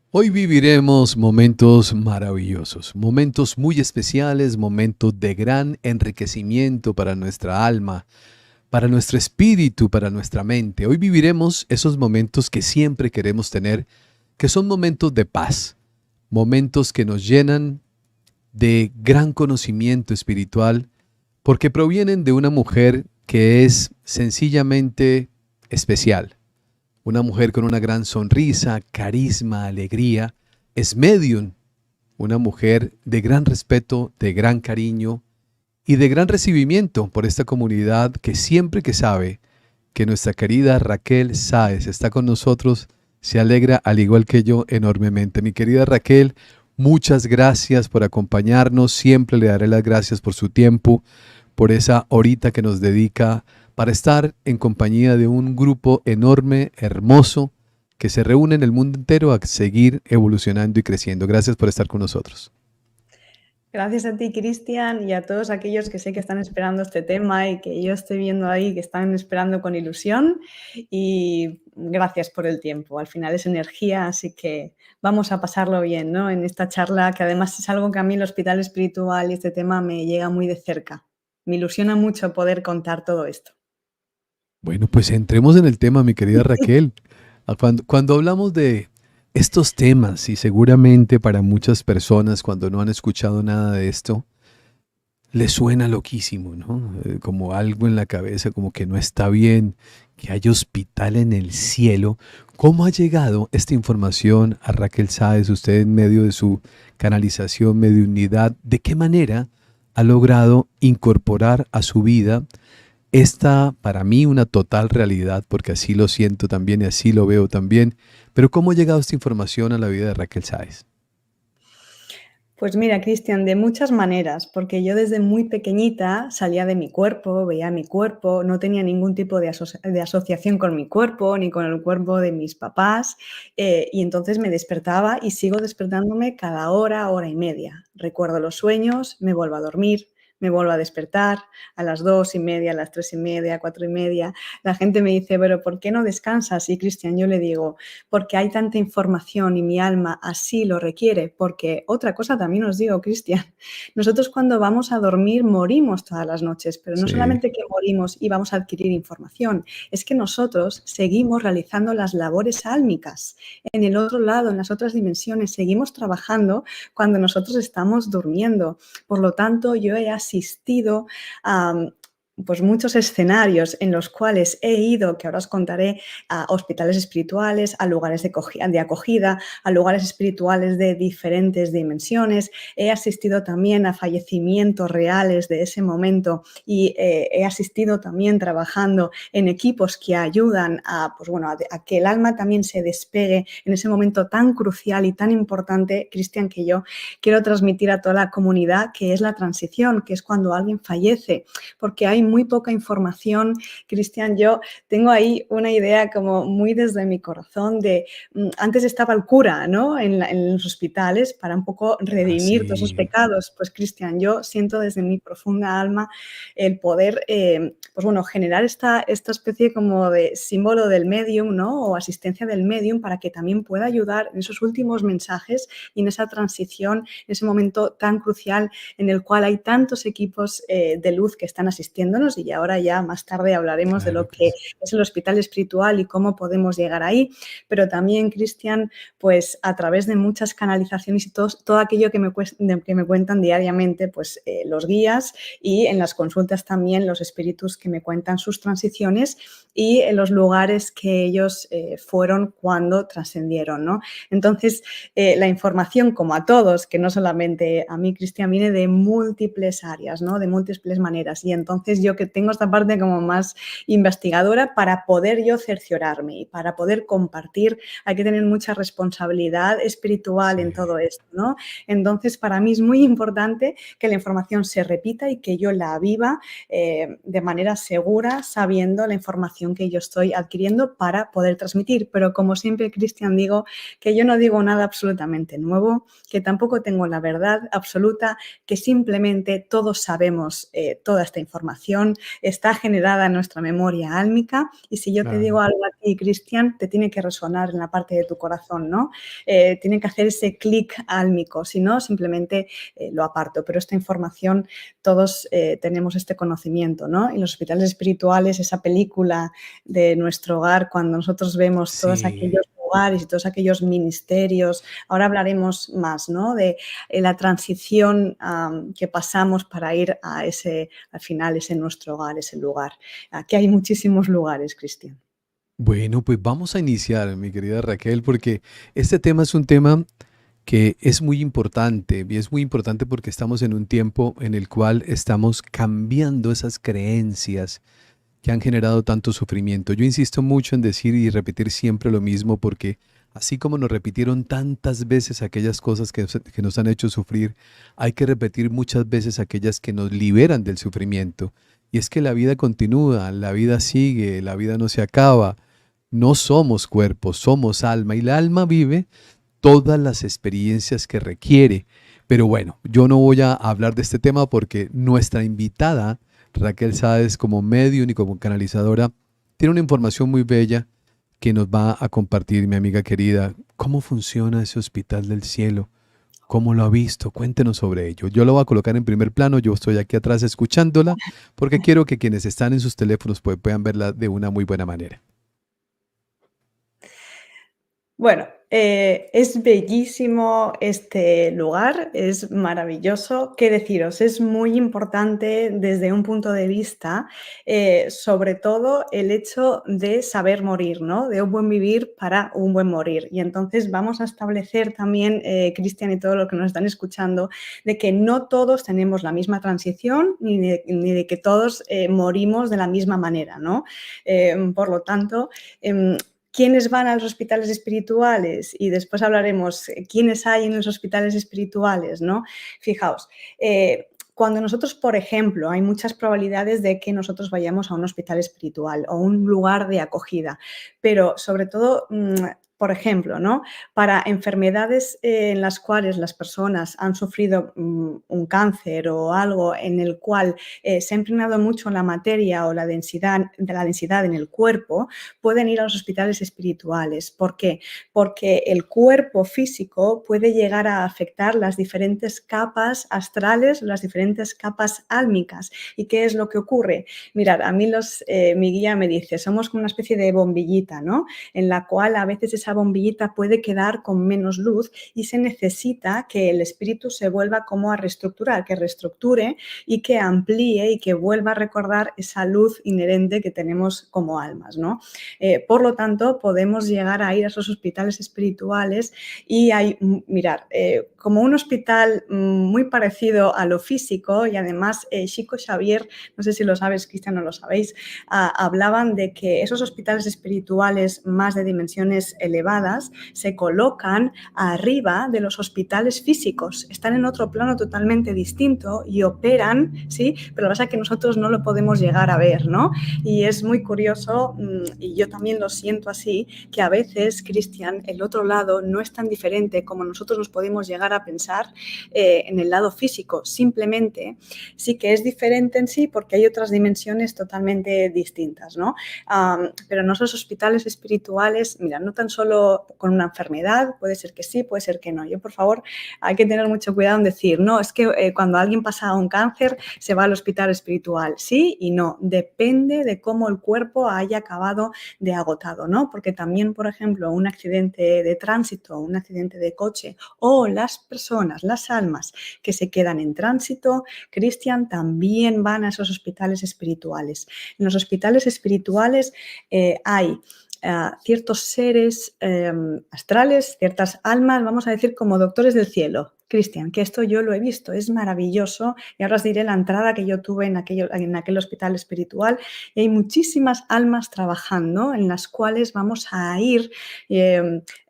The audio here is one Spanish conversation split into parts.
Hoy viviremos momentos maravillosos, momentos muy especiales, momentos de gran enriquecimiento para nuestra alma, para nuestro espíritu, para nuestra mente. Hoy viviremos esos momentos que siempre queremos tener, que son momentos de paz, momentos que nos llenan de gran conocimiento espiritual, porque provienen de una mujer que es sencillamente especial. Una mujer con una gran sonrisa, carisma, alegría. Es medium. Una mujer de gran respeto, de gran cariño y de gran recibimiento por esta comunidad que siempre que sabe que nuestra querida Raquel Sáez está con nosotros, se alegra al igual que yo enormemente. Mi querida Raquel, muchas gracias por acompañarnos. Siempre le daré las gracias por su tiempo, por esa horita que nos dedica para estar en compañía de un grupo enorme, hermoso, que se reúne en el mundo entero a seguir evolucionando y creciendo. Gracias por estar con nosotros. Gracias a ti, Cristian, y a todos aquellos que sé que están esperando este tema y que yo estoy viendo ahí que están esperando con ilusión. Y gracias por el tiempo. Al final es energía, así que vamos a pasarlo bien, ¿no? En esta charla, que además es algo que a mí el hospital espiritual y este tema me llega muy de cerca. Me ilusiona mucho poder contar todo esto. Bueno, pues entremos en el tema, mi querida Raquel. Cuando hablamos de estos temas, y seguramente para muchas personas cuando no han escuchado nada de esto, les suena loquísimo, ¿no? Como algo en la cabeza, como que no está bien, que hay hospital en el cielo. ¿Cómo ha llegado esta información a Raquel Sáez, usted en medio de su canalización, mediunidad? ¿De qué manera ha logrado incorporar a su vida esta, para mí, una total realidad, porque así lo siento también y así lo veo también? Pero ¿cómo ha llegado esta información a la vida de Raquel Sáez? Pues mira, Cristian, de muchas maneras, porque yo desde muy pequeñita salía de mi cuerpo, veía mi cuerpo, no tenía ningún tipo de asociación con mi cuerpo ni con el cuerpo de mis papás, y entonces me despertaba y sigo despertándome cada hora, hora y media. Recuerdo los sueños, me vuelvo a dormir, me vuelvo a despertar a las 2:30, a las 3:30, 4:30. La gente me dice, pero ¿por qué no descansas? Y Cristian, yo le digo, porque hay tanta información y mi alma así lo requiere, porque otra cosa también os digo, Cristian, nosotros cuando vamos a dormir morimos todas las noches, pero no Sí, solamente que morimos y vamos a adquirir información, es que nosotros seguimos realizando las labores álmicas en el otro lado, en las otras dimensiones, seguimos trabajando cuando nosotros estamos durmiendo. Por lo tanto, yo he asistido a pues muchos escenarios en los cuales he ido, que ahora os contaré, a hospitales espirituales, a lugares de acogida, a lugares espirituales de diferentes dimensiones. He asistido también a fallecimientos reales de ese momento y he asistido también trabajando en equipos que ayudan a, pues bueno, a que el alma también se despegue en ese momento tan crucial y tan importante, Cristian, que yo quiero transmitir a toda la comunidad, que es la transición, que es cuando alguien fallece, porque hay muy poca información. Cristian, yo tengo ahí una idea como muy desde mi corazón de, antes estaba el cura, ¿no? En los hospitales para un poco redimir todos esos así. pecados. Pues Cristian, yo siento desde mi profunda alma el poder, pues bueno, generar esta especie como de símbolo del medium, ¿no? O asistencia del medium para que también pueda ayudar en esos últimos mensajes y en esa transición, en ese momento tan crucial en el cual hay tantos equipos de luz que están asistiéndonos, y ahora ya más tarde hablaremos de Claro lo que que sí. es el hospital espiritual y cómo podemos llegar ahí, pero también, Cristian, pues a través de muchas canalizaciones y todo aquello que me cuentan diariamente, pues los guías, y en las consultas también los espíritus que me cuentan sus transiciones y en los lugares que ellos fueron cuando trascendieron, ¿no? Entonces, la información, como a todos, que no solamente a mí, Cristian, viene de múltiples áreas, ¿no? De múltiples maneras, y entonces yo que tengo esta parte como más investigadora, para poder yo cerciorarme y para poder compartir, hay que tener mucha responsabilidad espiritual Sí. en todo esto, ¿no? Entonces, para mí es muy importante que la información se repita y que yo la viva de manera segura, sabiendo la información información que yo estoy adquiriendo para poder transmitir. Pero como siempre, Cristian, digo que yo no digo nada absolutamente nuevo, que tampoco tengo la verdad absoluta, que simplemente todos sabemos toda esta información, está generada en nuestra memoria álmica, y si yo te digo Claro. algo a ti, Cristian, te tiene que resonar en la parte de tu corazón, ¿no? Tiene que hacer ese clic álmico, si no, simplemente lo aparto. Pero esta información, todos tenemos este conocimiento, ¿no? Y los hospitales espirituales, esa película de nuestro hogar, cuando nosotros vemos todos Sí. aquellos lugares y todos aquellos ministerios, ahora hablaremos más, ¿no? De la transición que pasamos para ir a ese, al final, ese nuestro hogar, ese lugar. Aquí hay muchísimos lugares, Cristian. Bueno, pues vamos a iniciar, mi querida Raquel, porque este tema es un tema que es muy importante y es muy importante porque estamos en un tiempo en el cual estamos cambiando esas creencias que han generado tanto sufrimiento. Yo insisto mucho en decir y repetir siempre lo mismo porque así como nos repitieron tantas veces aquellas cosas que nos han hecho sufrir, hay que repetir muchas veces aquellas que nos liberan del sufrimiento. Y es que la vida continúa, la vida sigue, la vida no se acaba. No somos cuerpo, somos alma y la alma vive todas las experiencias que requiere. Pero bueno, yo no voy a hablar de este tema porque nuestra invitada, Raquel Sáez, como medium y como canalizadora, tiene una información muy bella que nos va a compartir, mi amiga querida. ¿Cómo funciona ese hospital del cielo? ¿Cómo lo ha visto? Cuéntenos sobre ello. Yo lo voy a colocar en primer plano, yo estoy aquí atrás escuchándola porque quiero que quienes están en sus teléfonos pues, puedan verla de una muy buena manera. Bueno, es bellísimo este lugar, es maravilloso. ¿Qué deciros? Es muy importante desde un punto de vista, sobre todo el hecho de saber morir, ¿no? De un buen vivir para un buen morir. Y entonces vamos a establecer también, Cristian y todos los que nos están escuchando, de que no todos tenemos la misma transición ni de que todos morimos de la misma manera, ¿no? Por lo tanto, ¿quiénes van a los hospitales espirituales? Y después hablaremos quiénes hay en los hospitales espirituales, ¿no? Fijaos, cuando nosotros, por ejemplo, hay muchas probabilidades de que nosotros vayamos a un hospital espiritual o un lugar de acogida, pero sobre todo, por ejemplo, ¿no? Para enfermedades en las cuales las personas han sufrido un cáncer o algo en el cual se ha impregnado mucho la materia o la densidad en el cuerpo, pueden ir a los hospitales espirituales. ¿Por qué? Porque el cuerpo físico puede llegar a afectar las diferentes capas astrales, las diferentes capas álmicas. ¿Y qué es lo que ocurre? Mirad, a mí mi guía me dice, somos como una especie de bombillita, ¿no? En la cual a veces esa bombillita puede quedar con menos luz y se necesita que el espíritu se vuelva como a reestructurar, que reestructure y que amplíe y que vuelva a recordar esa luz inherente que tenemos como almas, ¿no? Por lo tanto, podemos llegar a ir a esos hospitales espirituales y hay, mirar, como un hospital muy parecido a lo físico y además Chico Xavier, no sé si lo sabes, Cristian, no lo sabéis, hablaban de que esos hospitales espirituales más de dimensiones elevadas se colocan arriba de los hospitales físicos, están en otro plano totalmente distinto y operan, ¿sí? Pero lo que pasa es que nosotros no lo podemos llegar a ver, ¿no? Y es muy curioso, y yo también lo siento así, que a veces, Cristian, el otro lado no es tan diferente como nosotros nos podemos llegar a pensar en el lado físico. Simplemente sí que es diferente en sí porque hay otras dimensiones totalmente distintas, ¿no? Pero en esos hospitales espirituales, mira, no tan solo con una enfermedad, puede ser que sí, puede ser que no. Yo, por favor, hay que tener mucho cuidado en decir, no, es que cuando alguien pasa a un cáncer se va al hospital espiritual. Sí y no, depende de cómo el cuerpo haya acabado de agotado, ¿no? Porque también, por ejemplo, un accidente de tránsito, un accidente de coche o las personas, las almas que se quedan en tránsito, Cristian, también van a esos hospitales espirituales. En los hospitales espirituales hay ciertos seres astrales, ciertas almas, vamos a decir como doctores del cielo, Cristian, que esto yo lo he visto, es maravilloso. Y ahora os diré la entrada que yo tuve en aquel hospital espiritual. Y hay muchísimas almas trabajando en las cuales vamos a ir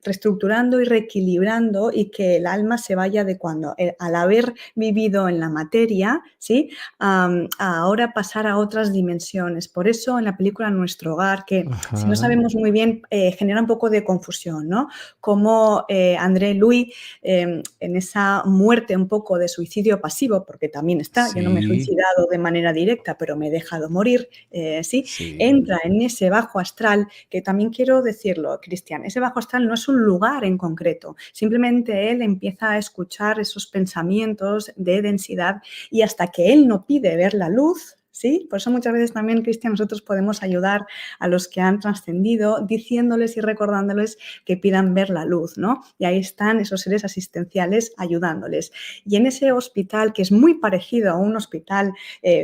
reestructurando y reequilibrando y que el alma se vaya adecuando. Al haber vivido en la materia, ¿sí? A ahora pasar a otras dimensiones. Por eso en la película Nuestro Hogar, que si no Ajá. sabemos muy bien, genera un poco de confusión, ¿no? Como André Louis, en esa muerte un poco de suicidio pasivo, porque también está, yo no me he Sí, suicidado de manera directa, pero me he dejado morir, sí, sí. entra en ese bajo astral, que también quiero decirlo, Cristian, ese bajo astral no es un lugar en concreto, simplemente él empieza a escuchar esos pensamientos de densidad y hasta que él no pide ver la luz, ¿sí? Por eso muchas veces también, Cristian, nosotros podemos ayudar a los que han trascendido diciéndoles y recordándoles que pidan ver la luz, ¿no? Y ahí están esos seres asistenciales ayudándoles. Y en ese hospital, que es muy parecido a un hospital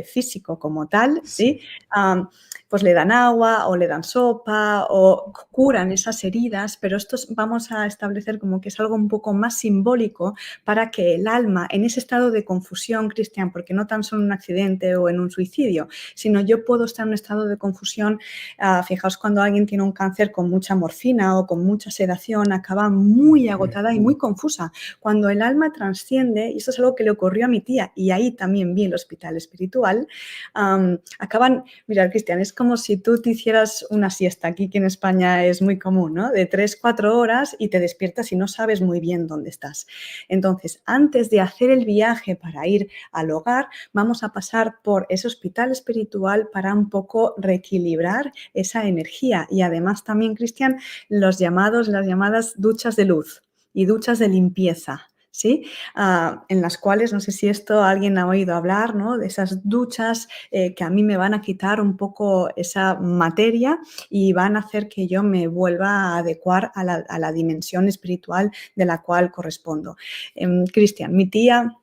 físico como tal, ¿sí? Sí. Pues le dan agua o le dan sopa o curan esas heridas, pero esto vamos a establecer como que es algo un poco más simbólico para que el alma, en ese estado de confusión, Cristian, porque no tan solo en un accidente o en un suicidio, sino yo puedo estar en un estado de confusión, fijaos cuando alguien tiene un cáncer con mucha morfina o con mucha sedación, acaba muy agotada y muy confusa. Cuando el alma trasciende, y esto es algo que le ocurrió a mi tía, y ahí también vi el hospital espiritual, acaban, mira, Cristian, es como si tú te hicieras una siesta, aquí que en España es muy común, ¿no? De 3-4 horas y te despiertas y no sabes muy bien dónde estás. Entonces, antes de hacer el viaje para ir al hogar, vamos a pasar por ese hospital espiritual para un poco reequilibrar esa energía. Y además también, Cristian, las llamadas duchas de luz y duchas de limpieza. ¿Sí? En las cuales, no sé si esto alguien ha oído hablar, ¿no? De esas duchas que a mí me van a quitar un poco esa materia y van a hacer que yo me vuelva a adecuar a la dimensión espiritual de la cual correspondo. Cristian, mi tía,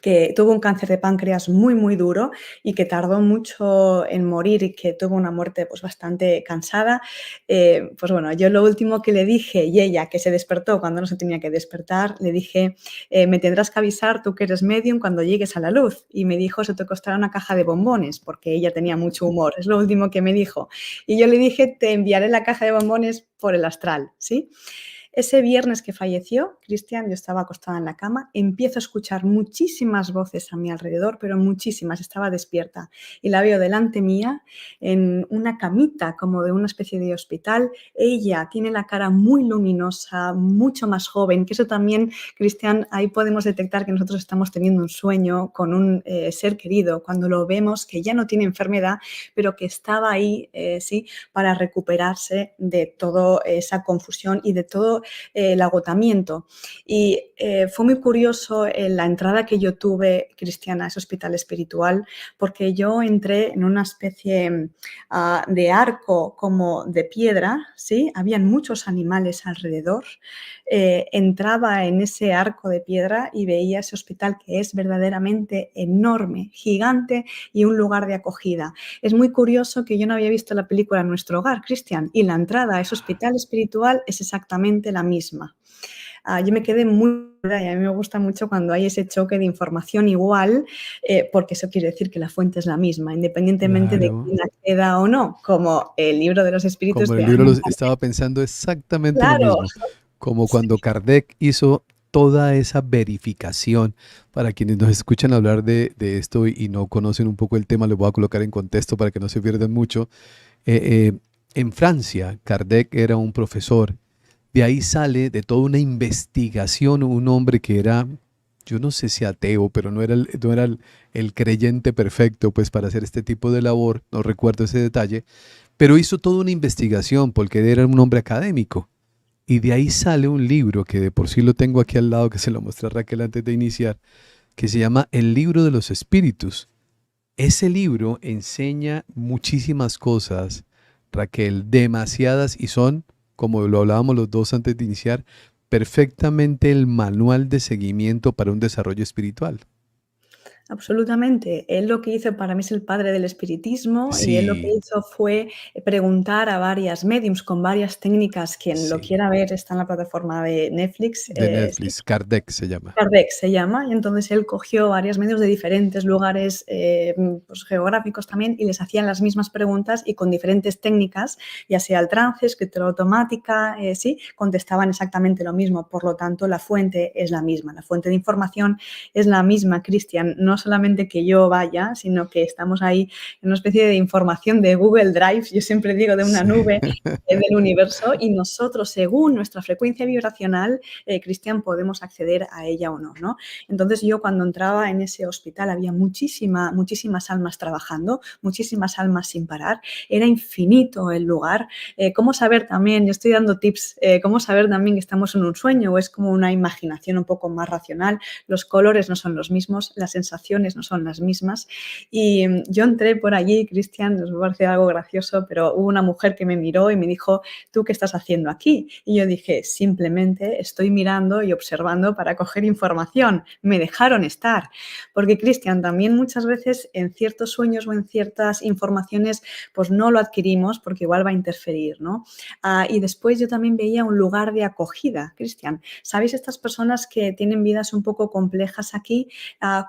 que tuvo un cáncer de páncreas muy, muy duro y que tardó mucho en morir y que tuvo una muerte pues bastante cansada, pues bueno, yo lo último que le dije, y ella que se despertó cuando no se tenía que despertar, le dije, me tendrás que avisar tú que eres medium cuando llegues a la luz. Y me dijo, eso te costará una caja de bombones, porque ella tenía mucho humor, es lo último que me dijo. Y yo le dije, te enviaré la caja de bombones por el astral, ¿sí? Ese viernes que falleció, Cristian, yo estaba acostada en la cama, empiezo a escuchar muchísimas voces a mi alrededor, pero muchísimas, estaba despierta. Y la veo delante mía, en una camita como de una especie de hospital. Ella tiene la cara muy luminosa, mucho más joven, que eso también, Cristian, ahí podemos detectar que nosotros estamos teniendo un sueño con un ser querido, cuando lo vemos que ya no tiene enfermedad, pero que estaba ahí, sí, para recuperarse de toda esa confusión y de todo el agotamiento. Y fue muy curioso la entrada que yo tuve, Cristiana, a ese hospital espiritual, porque yo entré en una especie de arco como de piedra, ¿sí? Habían muchos animales alrededor. Entraba en ese arco de piedra y veía ese hospital que es verdaderamente enorme, gigante y un lugar de acogida. Es muy curioso que yo no había visto la película Nuestro Hogar, Cristian, y la entrada a ese hospital espiritual es exactamente la misma. Yo me quedé muy... Y a mí me gusta mucho cuando hay ese choque de información igual, porque eso quiere decir que la fuente es la misma, independientemente de Claro. quién acceda o no, como el libro de los espíritus Como en de el libro Anne. estaba pensando exactamente lo Claro, mismo. Como sí, cuando Kardec hizo toda esa verificación. Para quienes nos escuchan hablar de esto y no conocen un poco el tema, les voy a colocar en contexto para que no se pierdan mucho. En Francia, Kardec era un profesor. De ahí sale de toda una investigación un hombre que era, yo no sé si ateo, pero no era el creyente perfecto pues para hacer este tipo de labor, no recuerdo ese detalle, pero hizo toda una investigación porque era un hombre académico. Y de ahí sale un libro que de por sí lo tengo aquí al lado, que se lo mostré a Raquel antes de iniciar, que se llama El libro de los espíritus. Ese libro enseña muchísimas cosas, Raquel, demasiadas, y son, como lo hablábamos los dos antes de iniciar, perfectamente el manual de seguimiento para un desarrollo espiritual. Absolutamente. Él lo que hizo, para mí es el padre del espiritismo, y él lo que Sí, hizo fue preguntar a varias médiums con varias técnicas. Quien lo sí, quiera ver está en la plataforma de Netflix, de sí. Netflix, Kardec se llama. Kardec se llama, y entonces él cogió varios medios de diferentes lugares, pues, geográficos también, y les hacían las mismas preguntas y con diferentes técnicas, ya sea el trance, escritura automática, sí, contestaban exactamente lo mismo. Por lo tanto, la fuente es la misma, la fuente de información es la misma, Cristian. No solamente que yo vaya, sino que estamos ahí en una especie de información de Google Drive, yo siempre digo de una Sí. nube del universo, y nosotros, según nuestra frecuencia vibracional, Cristian, podemos acceder a ella o no, ¿no? Entonces yo, cuando entraba en ese hospital, había muchísimas almas trabajando, muchísimas almas sin parar, era infinito el lugar. ¿Cómo saber también? Yo estoy dando tips, ¿cómo saber también que estamos en un sueño o es como una imaginación un poco más racional? Los colores no son los mismos, las sensaciones no son las mismas. Y yo entré por allí, Cristian, os va a parecer algo gracioso, pero hubo una mujer que me miró y me dijo: ¿tú qué estás haciendo aquí? Y yo dije: simplemente estoy mirando y observando para coger información. Me dejaron estar. Porque, Cristian, también muchas veces en ciertos sueños o en ciertas informaciones, pues no lo adquirimos porque igual va a interferir, ¿no? Y después yo también veía un lugar de acogida, Cristian. ¿Sabéis estas personas que tienen vidas un poco complejas aquí,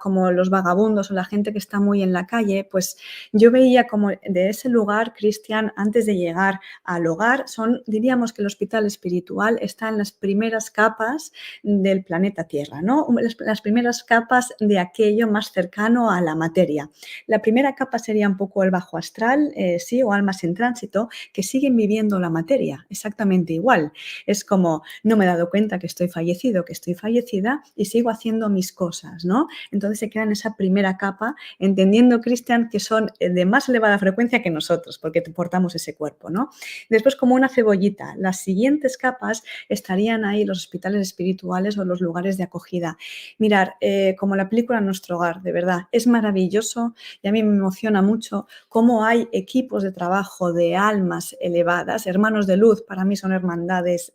como los vagabundos o la gente que está muy en la calle? Pues yo veía como de ese lugar, Cristian, antes de llegar al hogar, diríamos que el hospital espiritual está en las primeras capas del planeta Tierra, ¿no? Las primeras capas de aquello más cercano a la materia. La primera capa sería un poco el bajo astral, sí, o almas en tránsito, que siguen viviendo la materia exactamente igual. Es como: no me he dado cuenta que estoy fallecido, que estoy fallecida, y sigo haciendo mis cosas, ¿no? Entonces se queda en esa primera capa, entendiendo, Cristian, que son de más elevada frecuencia que nosotros, porque portamos ese cuerpo, ¿no? Después, como una cebollita, las siguientes capas estarían ahí los hospitales espirituales o los lugares de acogida. Mirar, como la película Nuestro Hogar, de verdad, es maravilloso, y a mí me emociona mucho cómo hay equipos de trabajo de almas elevadas, hermanos de luz. Para mí son hermandades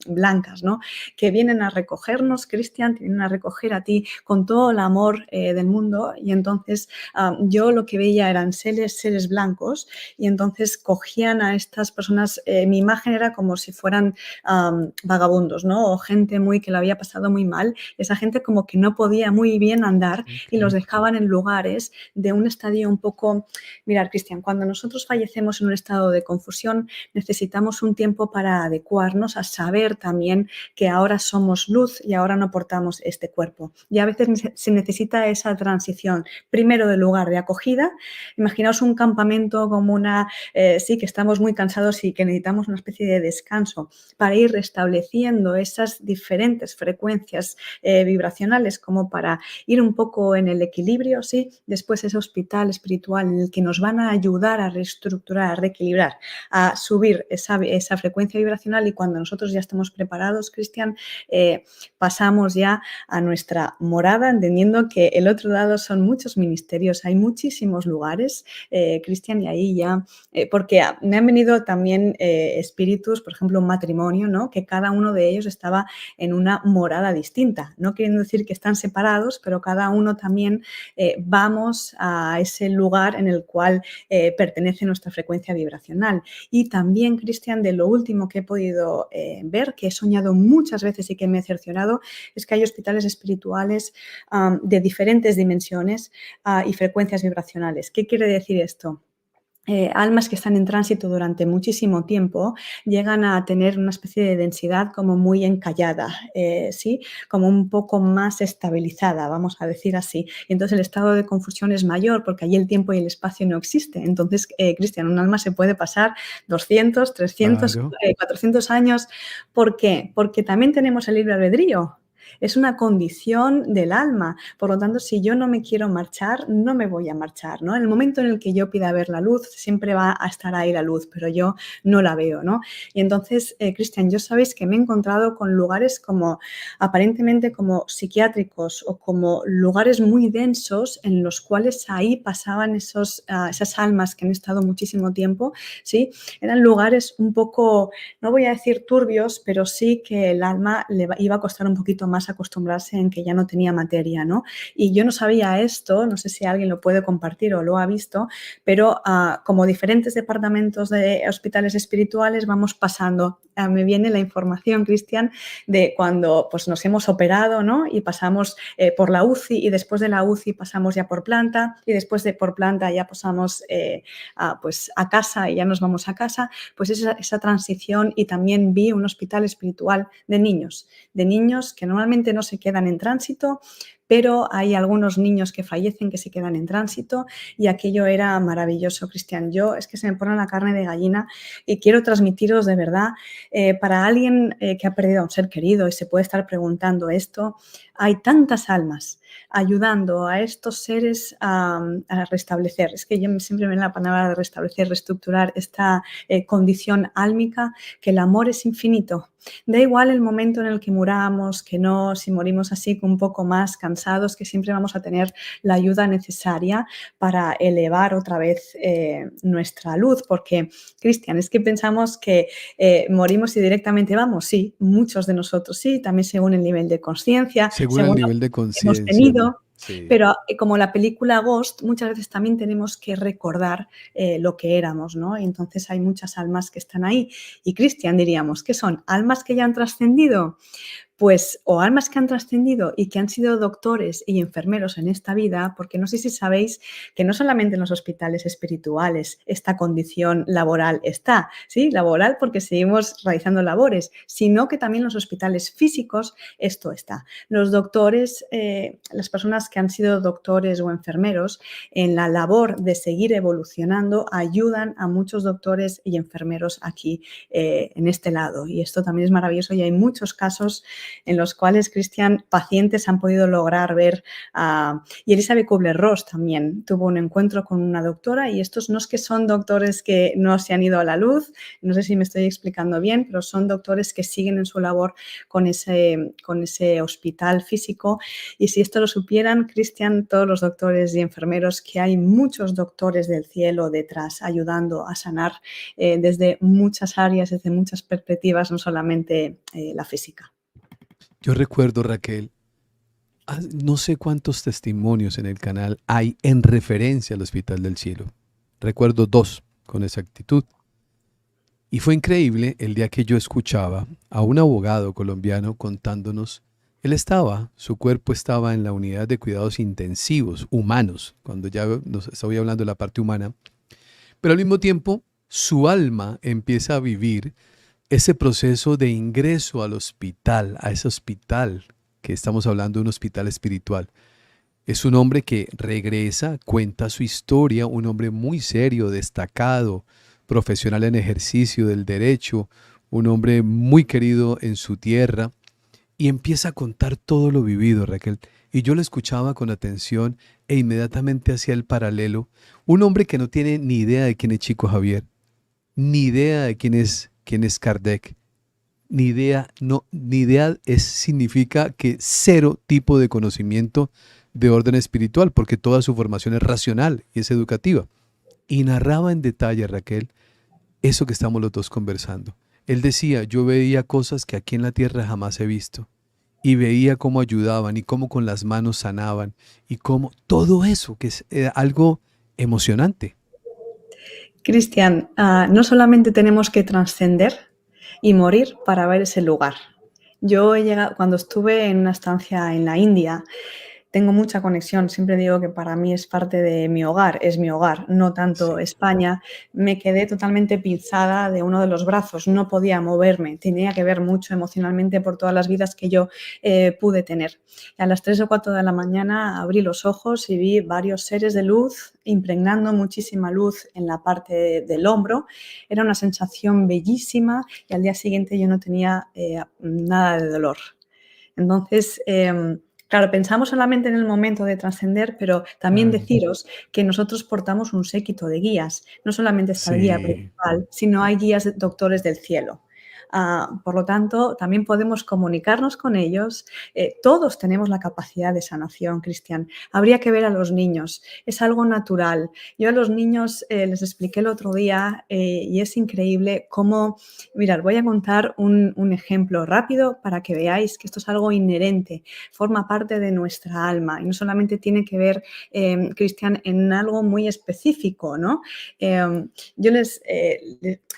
blancas, ¿no? Que vienen a recogernos, Cristian, vienen a recoger a ti con todo el amor del mundo. Y entonces yo lo que veía eran seres blancos, y entonces cogían a estas personas. Mi imagen era como si fueran vagabundos, ¿no? O gente que lo había pasado muy mal. Esa gente como que no podía muy bien andar, y los Okey. dejaban en lugares de un estadio un poco... Mirar, Cristian, cuando nosotros fallecemos en un estado de confusión, necesitamos un tiempo para adecuarnos a saber también que ahora somos luz y ahora no portamos este cuerpo. Y a veces se necesita esa transición, primero del lugar de acogida. Imaginaos un campamento como sí, que estamos muy cansados y que necesitamos una especie de descanso para ir restableciendo esas diferentes frecuencias vibracionales, como para ir un poco en el equilibrio, ¿sí? Después ese hospital espiritual en el que nos van a ayudar a reestructurar, a reequilibrar, a subir esa frecuencia vibracional, y cuando nosotros ya estamos preparados, Cristian, pasamos ya a nuestra morada, entendiendo que el otro lado son muchos ministerios, hay muchísimos lugares, Cristian, y ahí ya, porque me han venido también espíritus, por ejemplo, un matrimonio, ¿no? Que cada uno de ellos estaba en una morada distinta, no queriendo decir que están separados, pero cada uno también vamos a ese lugar en el cual pertenece nuestra frecuencia vibracional. Y también, Cristian, de lo último que he podido ver, que he soñado muchas veces y que me he cerciorado, es que hay hospitales espirituales de diferentes dimensiones y frecuencias vibracionales. ¿Qué quiere decir esto? Almas que están en tránsito durante muchísimo tiempo llegan a tener una especie de densidad como muy encallada, ¿sí? Como un poco más estabilizada, vamos a decir así. Y entonces el estado de confusión es mayor, porque allí el tiempo y el espacio no existen. Entonces, Cristian, un alma se puede pasar 200, 300, Claro. 400 años. ¿Por qué? Porque también tenemos el libre albedrío. Es una condición del alma. Por lo tanto, si yo no me quiero marchar, no me voy a marchar, ¿no? En el momento en el que yo pida ver la luz, siempre va a estar ahí la luz, pero yo no la veo, ¿no? Y entonces, Cristian, yo sabéis que me he encontrado con lugares como aparentemente como psiquiátricos, o como lugares muy densos en los cuales ahí pasaban esas almas que han estado muchísimo tiempo, ¿sí? Eran lugares un poco, no voy a decir turbios, pero sí que el alma iba a costar un poquito más acostumbrarse en que ya no tenía materia, ¿no? Y yo no sabía esto, no sé si alguien lo puede compartir o lo ha visto, pero como diferentes departamentos de hospitales espirituales vamos pasando. Me viene la información, Cristian, de cuando pues, nos hemos operado, ¿no? Y pasamos por la UCI y después de la UCI pasamos ya por planta y después de por planta ya pasamos pues, a casa y ya nos vamos a casa. Pues esa transición, y también vi un hospital espiritual de niños que normalmente no se quedan en tránsito, pero hay algunos niños que fallecen que se quedan en tránsito y aquello era maravilloso, Cristian. Yo es que se me pone la carne de gallina y quiero transmitiros de verdad, para alguien que ha perdido a un ser querido y se puede estar preguntando esto, hay tantas almas ayudando a estos seres a restablecer. Es que yo siempre me viene la palabra de restablecer, reestructurar esta condición álmica, que el amor es infinito. Da igual el momento en el que muramos, que no, si morimos así un poco más cansados, que siempre vamos a tener la ayuda necesaria para elevar otra vez nuestra luz, porque, Cristian, es que pensamos que morimos y directamente vamos, sí, muchos de nosotros sí, también según el nivel de conciencia, Según el según nivel de hemos conciencia. tenido, Sí. pero como la película Ghost, muchas veces también tenemos que recordar lo que éramos, ¿no? Y entonces hay muchas almas que están ahí. Y Cristian, diríamos, ¿qué son? ¿Almas que ya han trascendido? Pues, o almas que han trascendido y que han sido doctores y enfermeros en esta vida, porque no sé si sabéis que no solamente en los hospitales espirituales esta condición laboral está, ¿sí? Laboral porque seguimos realizando labores, sino que también en los hospitales físicos esto está. Los doctores, las personas que han sido doctores o enfermeros en la labor de seguir evolucionando ayudan a muchos doctores y enfermeros aquí en este lado, y esto también es maravilloso y hay muchos casos en los cuales, Cristian, pacientes han podido lograr ver y Elizabeth Kubler-Ross también tuvo un encuentro con una doctora, y estos no es que son doctores que no se han ido a la luz, no sé si me estoy explicando bien, pero son doctores que siguen en su labor con ese hospital físico. Y si esto lo supieran, Cristian, todos los doctores y enfermeros, que hay muchos doctores del cielo detrás ayudando a sanar desde muchas áreas, desde muchas perspectivas, no solamente la física. Yo recuerdo, Raquel, no sé cuántos testimonios en el canal hay en referencia al Hospital del Cielo. Recuerdo 2 con exactitud. Y fue increíble el día que yo escuchaba a un abogado colombiano contándonos, su cuerpo estaba en la unidad de cuidados intensivos humanos, cuando ya nos estoy hablando de la parte humana, pero al mismo tiempo su alma empieza a vivir ese proceso de ingreso al hospital, a ese hospital que estamos hablando de un hospital espiritual. Es un hombre que regresa, cuenta su historia, un hombre muy serio, destacado, profesional en ejercicio del derecho, un hombre muy querido en su tierra, y empieza a contar todo lo vivido, Raquel. Y yo lo escuchaba con atención e inmediatamente hacía el paralelo. Un hombre que no tiene ni idea de quién es Chico Javier, ni idea de quién es Kardec, ni idea, no, ni idea significa que cero tipo de conocimiento de orden espiritual, porque toda su formación es racional y es educativa. Y narraba en detalle, Raquel, eso que estamos los dos conversando. Él decía, yo veía cosas que aquí en la tierra jamás he visto. Y veía cómo ayudaban y cómo con las manos sanaban y cómo todo eso, que es algo emocionante. Cristian, no solamente tenemos que trascender y morir para ver ese lugar. Yo he llegado, cuando estuve en una estancia en la India, tengo mucha conexión, siempre digo que para mí es parte de mi hogar, es mi hogar, no tanto Sí. España. Me quedé totalmente pinzada de uno de los brazos, no podía moverme, tenía que ver mucho emocionalmente por todas las vidas que yo pude tener. Y a las 3 o 4 de la mañana abrí los ojos y vi varios seres de luz impregnando muchísima luz en la parte del hombro. Era una sensación bellísima y al día siguiente yo no tenía nada de dolor. Entonces, claro, pensamos solamente en el momento de trascender, pero también Claro. deciros que nosotros portamos un séquito de guías. No solamente está el guía Sí. principal, sino hay guías doctores del cielo. Por lo tanto, también podemos comunicarnos con ellos. Todos tenemos la capacidad de sanación, Cristian. Habría que ver a los niños. Es algo natural. Yo a los niños les expliqué el otro día y es increíble cómo... Mirad, voy a contar un ejemplo rápido para que veáis que esto es algo inherente, forma parte de nuestra alma y no solamente tiene que ver, Cristian, en algo muy específico, ¿no? Yo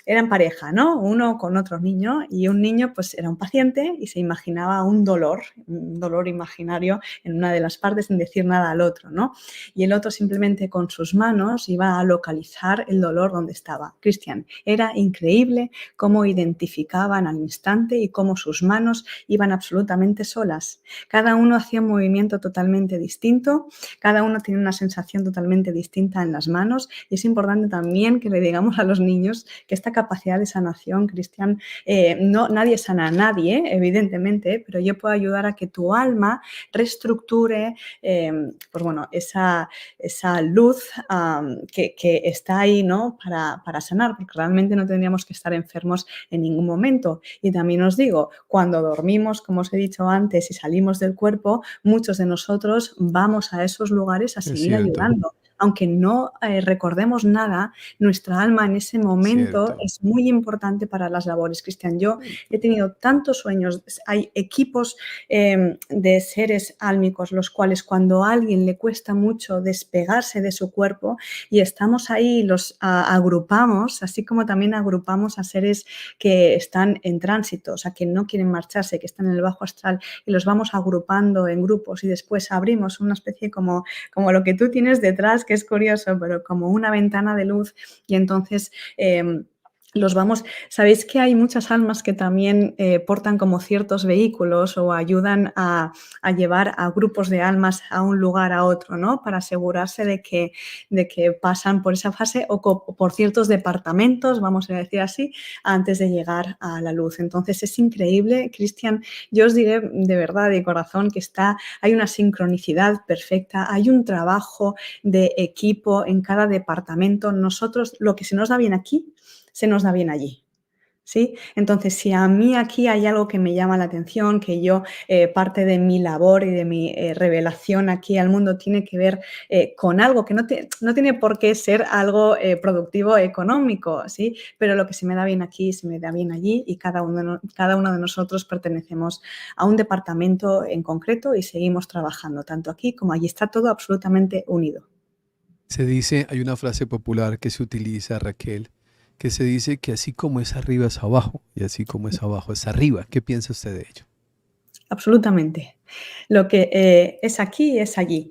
eran pareja, ¿no? Uno con otro niño y un niño pues era un paciente y se imaginaba un dolor imaginario en una de las partes sin decir nada al otro, ¿no? Y el otro simplemente con sus manos iba a localizar el dolor donde estaba. Cristian, era increíble cómo identificaban al instante y cómo sus manos iban absolutamente solas. Cada uno hacía un movimiento totalmente distinto, cada uno tiene una sensación totalmente distinta en las manos y es importante también que le digamos a los niños que esta capacidad de sanación, Cristian, nadie sana a nadie, evidentemente, pero yo puedo ayudar a que tu alma reestructure pues bueno, esa luz que está ahí, ¿no? Para sanar, porque realmente no tendríamos que estar enfermos en ningún momento. Y también os digo, cuando dormimos, como os he dicho antes, y salimos del cuerpo, muchos de nosotros vamos a esos lugares a Es seguir cierto, ayudando. Aunque no recordemos nada, nuestra alma en ese momento cierto. es muy importante para las labores, Cristian. Yo he tenido tantos sueños, hay equipos de seres álmicos, los cuales cuando a alguien le cuesta mucho despegarse de su cuerpo y estamos ahí, los agrupamos, así como también agrupamos a seres que están en tránsito, o sea, que no quieren marcharse, que están en el bajo astral y los vamos agrupando en grupos y después abrimos una especie como lo que tú tienes detrás, que es curioso, pero como una ventana de luz y entonces... los vamos, sabéis que hay muchas almas que también portan como ciertos vehículos o ayudan a llevar a grupos de almas a un lugar a otro, ¿no? Para asegurarse de que pasan por esa fase o por ciertos departamentos, vamos a decir así, antes de llegar a la luz. Entonces es increíble, Cristian, yo os diré de verdad, de corazón, que hay una sincronicidad perfecta, hay un trabajo de equipo en cada departamento. Nosotros, lo que se nos da bien aquí, se nos da bien allí. ¿Sí? Entonces, si a mí aquí hay algo que me llama la atención, que yo, parte de mi labor y de mi revelación aquí al mundo tiene que ver con algo que no tiene por qué ser algo productivo económico, ¿sí? Pero lo que se me da bien aquí, se me da bien allí y cada uno de nosotros pertenecemos a un departamento en concreto y seguimos trabajando tanto aquí como allí. Está todo absolutamente unido. Se dice, hay una frase popular que se utiliza, Raquel, que se dice que así como es arriba es abajo y así como es abajo es arriba. ¿Qué piensa usted de ello? Absolutamente. Lo que es aquí es allí.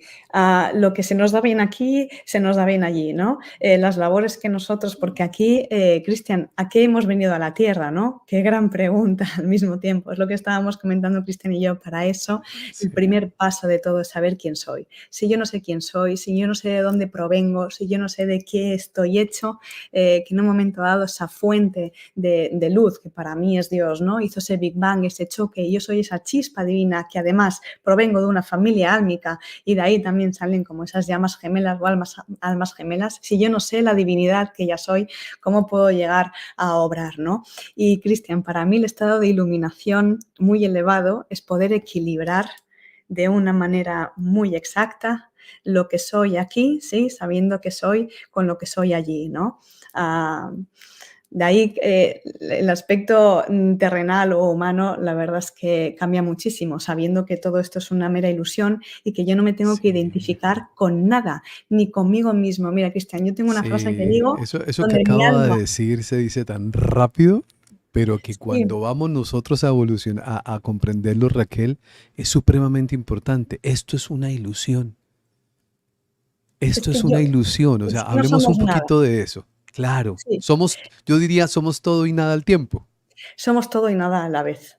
Lo que se nos da bien aquí, se nos da bien allí, ¿no? Las labores que nosotros, porque aquí, Cristian, ¿a qué hemos venido a la Tierra, no? Qué gran pregunta al mismo tiempo. Es lo que estábamos comentando Cristian y yo. Para eso, el Sí, primer paso de todo es saber quién soy. Si yo no sé quién soy, si yo no sé de dónde provengo, si yo no sé de qué estoy hecho, que en un momento dado esa fuente de luz, que para mí es Dios, ¿no? Hizo ese Big Bang, ese choque, y yo soy esa chispa divina que además provengo de una familia álmica y de ahí también salen como esas llamas gemelas o almas gemelas. Si yo no sé la divinidad que ya soy, ¿cómo puedo llegar a obrar, no? Y Cristian, para mí el estado de iluminación muy elevado es poder equilibrar de una manera muy exacta lo que soy aquí, ¿sí? Sabiendo que soy con lo que soy allí, ¿no? De ahí el aspecto terrenal o humano, la verdad es que cambia muchísimo, sabiendo que todo esto es una mera ilusión y que yo no me tengo que sí, identificar con nada, ni conmigo mismo. Mira, Cristian, yo tengo una frase que sí. digo Eso que donde mi acaba de alma, decir se dice tan rápido, pero que sí, cuando vamos nosotros a evolucionar, a comprenderlo, Raquel, es supremamente importante. Esto es una ilusión. es Esto que es una ilusión. O sea, es que no hablemos un somos nada. poquito de eso. Claro, Sí, somos, yo diría, somos todo y nada al tiempo. somos todo y nada a la vez.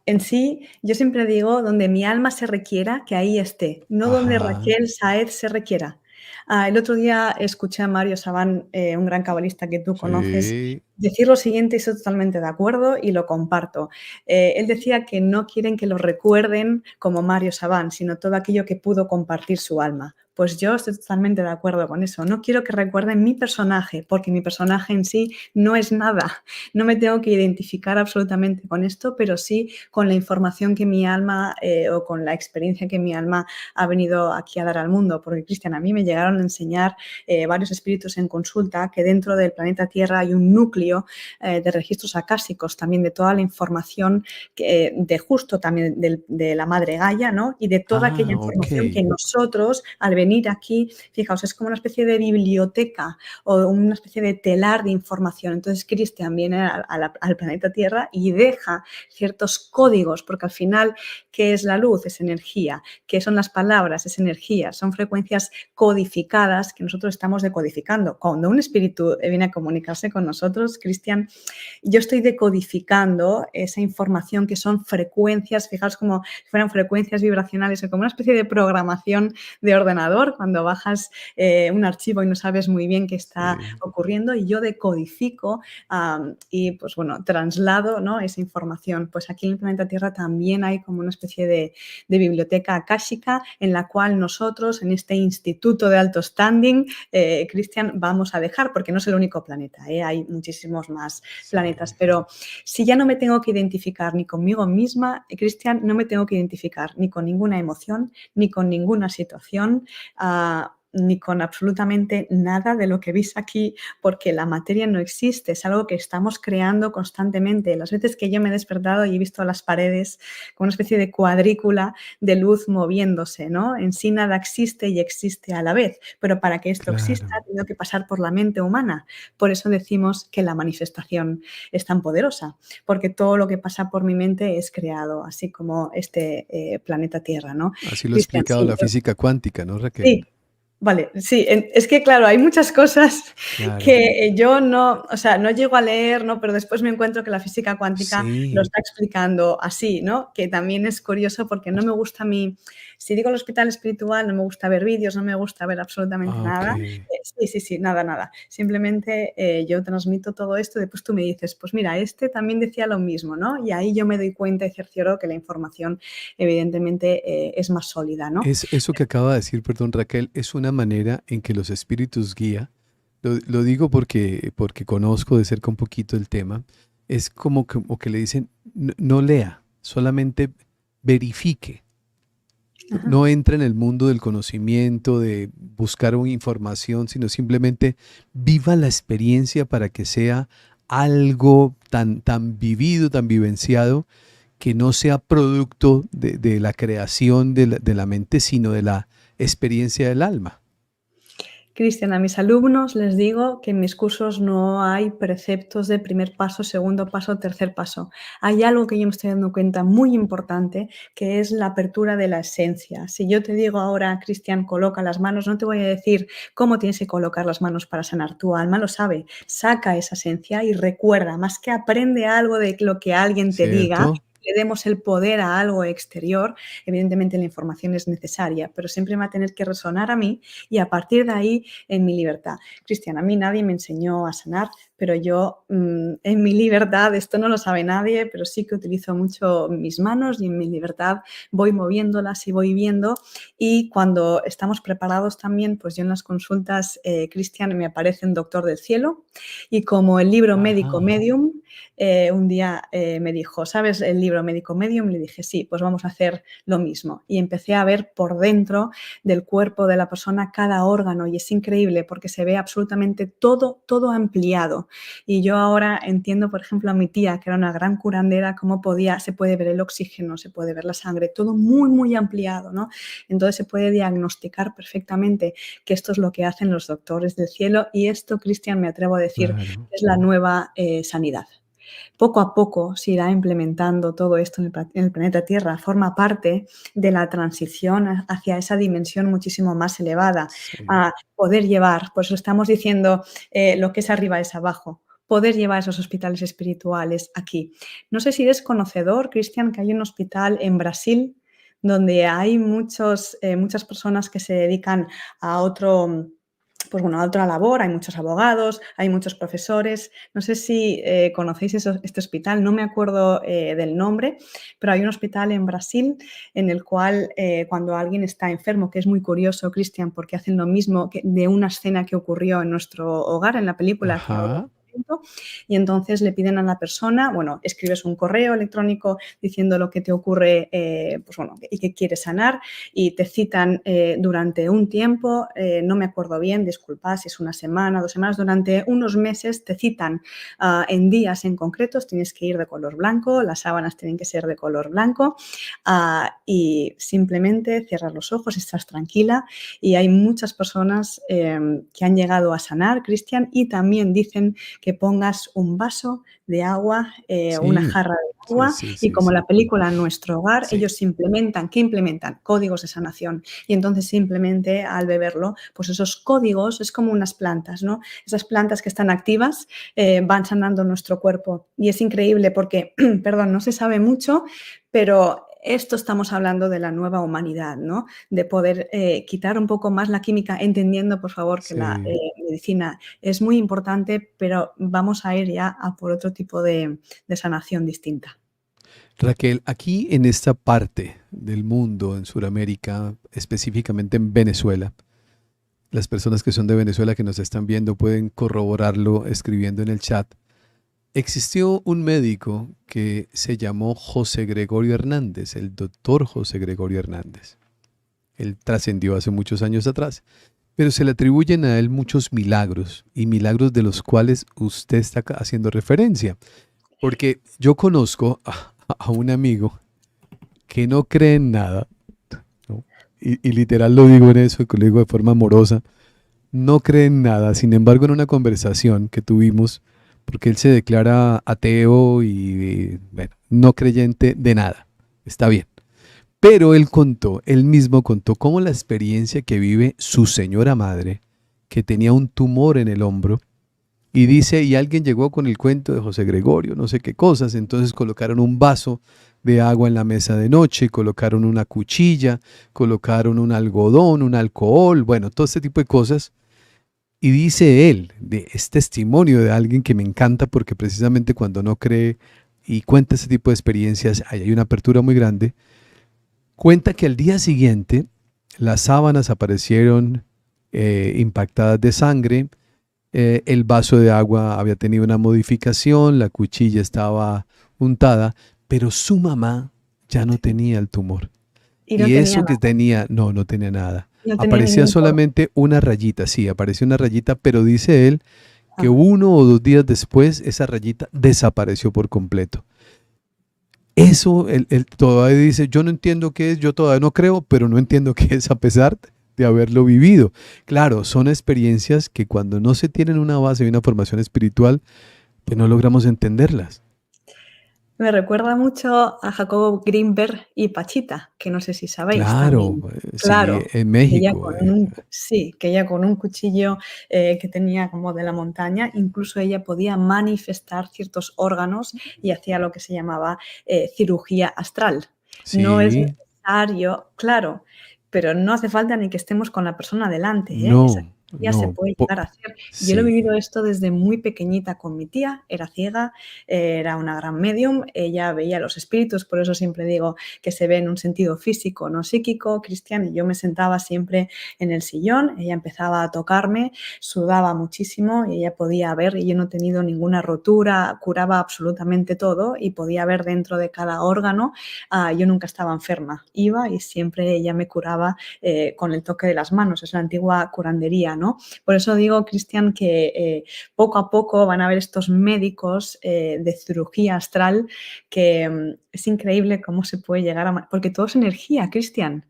En sí, yo siempre digo, donde mi alma se requiera, que ahí esté, no donde Ajá, Raquel Saez se requiera. El otro día escuché a Mario Sabán, un gran cabalista que tú conoces, sí, decir lo siguiente, y estoy totalmente de acuerdo y lo comparto. Él decía que no quieren que lo recuerden como Mario Sabán, sino todo aquello que pudo compartir su alma. Pues yo estoy totalmente de acuerdo con eso. No quiero que recuerden mi personaje, porque mi personaje en sí no es nada. No me tengo que identificar absolutamente con esto, pero sí con la información que mi alma o con la experiencia que mi alma ha venido aquí a dar al mundo. Porque, Cristian, a mí me llegaron a enseñar varios espíritus en consulta que dentro del planeta Tierra hay un núcleo de registros acásicos, también de toda la información de justo también de la madre Gaia, ¿no? Y de toda aquella Ah, ok. información que nosotros, al venir aquí, fijaos, es como una especie de biblioteca o una especie de telar de información. Entonces, Cristian viene al planeta Tierra y deja ciertos códigos, porque al final, ¿qué es la luz? Es energía. ¿Qué son las palabras? Es energía. Son frecuencias codificadas que nosotros estamos decodificando. Cuando un espíritu viene a comunicarse con nosotros, Cristian, yo estoy decodificando esa información que son frecuencias, fijaos como si fueran frecuencias vibracionales o como una especie de programación de ordenador cuando bajas un archivo y no sabes muy bien qué está Sí. ocurriendo, y yo decodifico y pues bueno, traslado, ¿no?, esa información. Pues aquí en el planeta Tierra también hay como una especie de biblioteca akáshica en la cual nosotros en este instituto de alto standing, Cristian, vamos a dejar, porque no es el único planeta, hay muchísimos más planetas, Sí. pero si ya no me tengo que identificar ni conmigo misma, Cristian, no me tengo que identificar ni con ninguna emoción, ni con ninguna situación, ni con absolutamente nada de lo que veis aquí, porque la materia no existe, es algo que estamos creando constantemente. Las veces que yo me he despertado y he visto las paredes como una especie de cuadrícula de luz moviéndose, ¿no? En sí nada existe y existe a la vez, pero para que esto exista Claro. ha tenido que pasar por la mente humana. Por eso decimos que la manifestación es tan poderosa, porque todo lo que pasa por mi mente es creado, así como este planeta Tierra, ¿no? Así lo ha Cristian, explicado sí, la física cuántica, ¿no, Raquel? sí, vale, sí, es que claro, hay muchas cosas Claro. que yo no, o sea, no llego a leer, ¿no? Pero después me encuentro que la física cuántica lo Sí. está explicando así, ¿no? Que también es curioso porque no me gusta a mí, si digo el hospital espiritual, no me gusta ver vídeos, no me gusta ver absolutamente Ah, ok. nada. Sí, sí, sí, nada, nada. Simplemente yo transmito todo esto y después tú me dices, pues mira, este también decía lo mismo, ¿no? Y ahí yo me doy cuenta y cercioro que la información evidentemente es más sólida, ¿no? Es eso que acaba de decir, perdón, Raquel, es una manera en que los espíritus guía. Lo digo porque conozco de cerca un poquito el tema. Es como que le dicen, no lea, solamente verifique. Ajá. No entra en el mundo del conocimiento, de buscar una información, sino simplemente viva la experiencia para que sea algo tan vivido, tan vivenciado, que no sea producto de la creación de la mente, sino de la experiencia del alma. Cristian, a mis alumnos les digo que en mis cursos no hay preceptos de primer paso, segundo paso, tercer paso. Hay algo que yo me estoy dando cuenta muy importante, que es la apertura de la esencia. Si yo te digo ahora, Cristian, coloca las manos, no te voy a decir cómo tienes que colocar las manos para sanar. Tu alma lo sabe. Saca esa esencia y recuerda, más que aprende algo de lo que alguien te diga, ¿Cierto? le demos el poder a algo exterior. Evidentemente la información es necesaria, pero siempre va a tener que resonar a mí y a partir de ahí en mi libertad. Cristian, a mí nadie me enseñó a sanar, pero yo en mi libertad, esto no lo sabe nadie, pero sí que utilizo mucho mis manos y en mi libertad voy moviéndolas y voy viendo, y cuando estamos preparados también, pues yo en las consultas, Cristian, me aparece un doctor del cielo y como el libro médico Ajá. medium, un día me dijo, ¿sabes el libro médico medium? Le dije, sí, pues vamos a hacer lo mismo. Y empecé a ver por dentro del cuerpo de la persona cada órgano y es increíble porque se ve absolutamente todo, todo ampliado. Y yo ahora entiendo, por ejemplo, a mi tía, que era una gran curandera, cómo se puede ver el oxígeno, se puede ver la sangre, todo muy, muy ampliado, ¿no? Entonces se puede diagnosticar perfectamente que esto es lo que hacen los doctores del cielo y esto, Cristian, me atrevo a decir, Claro. es la nueva sanidad. Poco a poco se irá implementando todo esto en el planeta Tierra. Forma parte de la transición hacia esa dimensión muchísimo más elevada, Sí. a poder llevar, por eso estamos diciendo lo que es arriba es abajo, poder llevar esos hospitales espirituales aquí. No sé si eres conocedor, Cristian, que hay un hospital en Brasil donde hay muchas personas que se dedican a otro pues bueno, otra labor, hay muchos abogados, hay muchos profesores. No sé si conocéis este hospital, no me acuerdo del nombre, pero hay un hospital en Brasil en el cual cuando alguien está enfermo, que es muy curioso, Cristian, porque hacen lo mismo de una escena que ocurrió en nuestro hogar, en la película, que ahora Ajá. y entonces le piden a la persona, bueno, escribes un correo electrónico diciendo lo que te ocurre, pues bueno, y que quieres sanar, y te citan durante un tiempo, no me acuerdo bien, disculpa si es una semana, 2 semanas, durante unos meses te citan en días en concretos, tienes que ir de color blanco, las sábanas tienen que ser de color blanco y simplemente cierras los ojos, estás tranquila y hay muchas personas que han llegado a sanar, Cristian, y también dicen que pongas un vaso de agua, una Sí, jarra de sí, agua sí, y sí, como sí. la película En nuestro hogar, Sí. ellos implementan, ¿qué implementan? Códigos de sanación. Y entonces simplemente al beberlo, pues esos códigos es como unas plantas, ¿no? Esas plantas que están activas van sanando nuestro cuerpo. Y es increíble porque, perdón, no se sabe mucho, pero esto estamos hablando de la nueva humanidad, ¿no? De poder quitar un poco más la química, entendiendo, por favor, que la Sí. medicina es muy importante, pero vamos a ir ya a por otro tipo de sanación distinta. Raquel, aquí en esta parte del mundo, en Sudamérica, específicamente en Venezuela, las personas que son de Venezuela que nos están viendo pueden corroborarlo escribiendo en el chat. Existió un médico que se llamó José Gregorio Hernández, el doctor José Gregorio Hernández. Él trascendió hace muchos años atrás, pero se le atribuyen a él muchos milagros y milagros de los cuales usted está haciendo referencia. Porque yo conozco a un amigo que no cree en nada, ¿no? Y literal lo digo en eso, que lo digo de forma amorosa, no cree en nada. Sin embargo, en una conversación que tuvimos, porque él se declara ateo y bueno, no creyente de nada, está bien. Pero él mismo contó cómo la experiencia que vive su señora madre, que tenía un tumor en el hombro, y dice, y alguien llegó con el cuento de José Gregorio, no sé qué cosas, entonces colocaron un vaso de agua en la mesa de noche, colocaron una cuchilla, colocaron un algodón, un alcohol, bueno, todo este tipo de cosas. Y dice él, es testimonio de alguien que me encanta porque precisamente cuando no cree y cuenta ese tipo de experiencias, ahí hay una apertura muy grande. Cuenta que al día siguiente las sábanas aparecieron impactadas de sangre, el vaso de agua había tenido una modificación, la cuchilla estaba untada, pero su mamá ya no Sí. tenía el tumor. Y no Y tenía eso que nada, tenía, no, no tenía nada. no tenía Aparecía ningún color. solamente una rayita, sí, apareció una rayita, pero dice él que Ah. 1 o 2 días después esa rayita desapareció por completo. Eso, él todavía dice, yo no entiendo qué es, yo todavía no creo, pero no entiendo qué es a pesar de haberlo vivido. Claro, son experiencias que cuando no se tienen una base y una formación espiritual, pues no logramos entenderlas. Me recuerda mucho a Jacobo Greenberg y Pachita, que no sé si sabéis Claro, también. sí, Claro, en ella México. con un sí, que ella con un cuchillo, que tenía como de la montaña, incluso ella podía manifestar ciertos órganos y hacía lo que se llamaba, cirugía astral. No es Sí, necesario claro, pero no hace falta ni que estemos con la persona delante, ¿eh? Esa no, cirugía se no, puede llegar a hacer. Yo lo he sí, vivido esto desde muy pequeñita con mi tía, era ciega, era una gran medium, ella veía los espíritus, por eso siempre digo que se ve en un sentido físico, no psíquico, Cristian, y yo me sentaba siempre en el sillón, ella empezaba a tocarme, sudaba muchísimo y ella podía ver, y yo no he tenido ninguna rotura, curaba absolutamente todo y podía ver dentro de cada órgano, yo nunca estaba enferma, iba y siempre ella me curaba con el toque de las manos, es la antigua curandería, ¿no? Por eso digo, Cristian, que poco a poco van a haber estos médicos de cirugía astral que es increíble cómo se puede llegar a... Porque todo es energía, Cristian.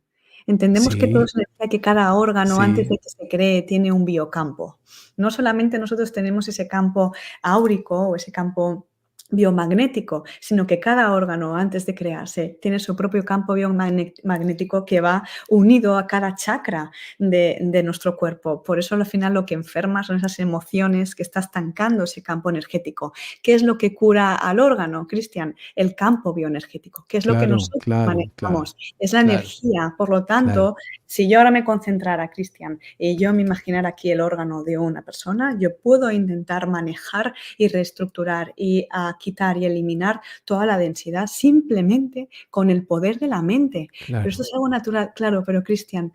Entendemos que todo sí, es energía, que cada órgano antes sí, de que se cree tiene un biocampo. No solamente nosotros tenemos ese campo áurico o ese campo biomagnético, sino que cada órgano antes de crearse tiene su propio campo biomagnético que va unido a cada chakra de nuestro cuerpo. Por eso al final lo que enferma son esas emociones que está estancando ese campo energético. ¿Qué es lo que cura al órgano, Cristian? El campo bioenergético. ¿Qué es lo que Claro, nosotros claro, claro, manejamos? Es la claro, energía. Por lo claro. tanto, si yo ahora me concentrara, Cristian, y yo me imaginara aquí el órgano de una persona, yo puedo intentar manejar y reestructurar y quitar y eliminar toda la densidad simplemente con el poder de la mente. Pero esto Claro. es algo natural, claro, pero Cristian,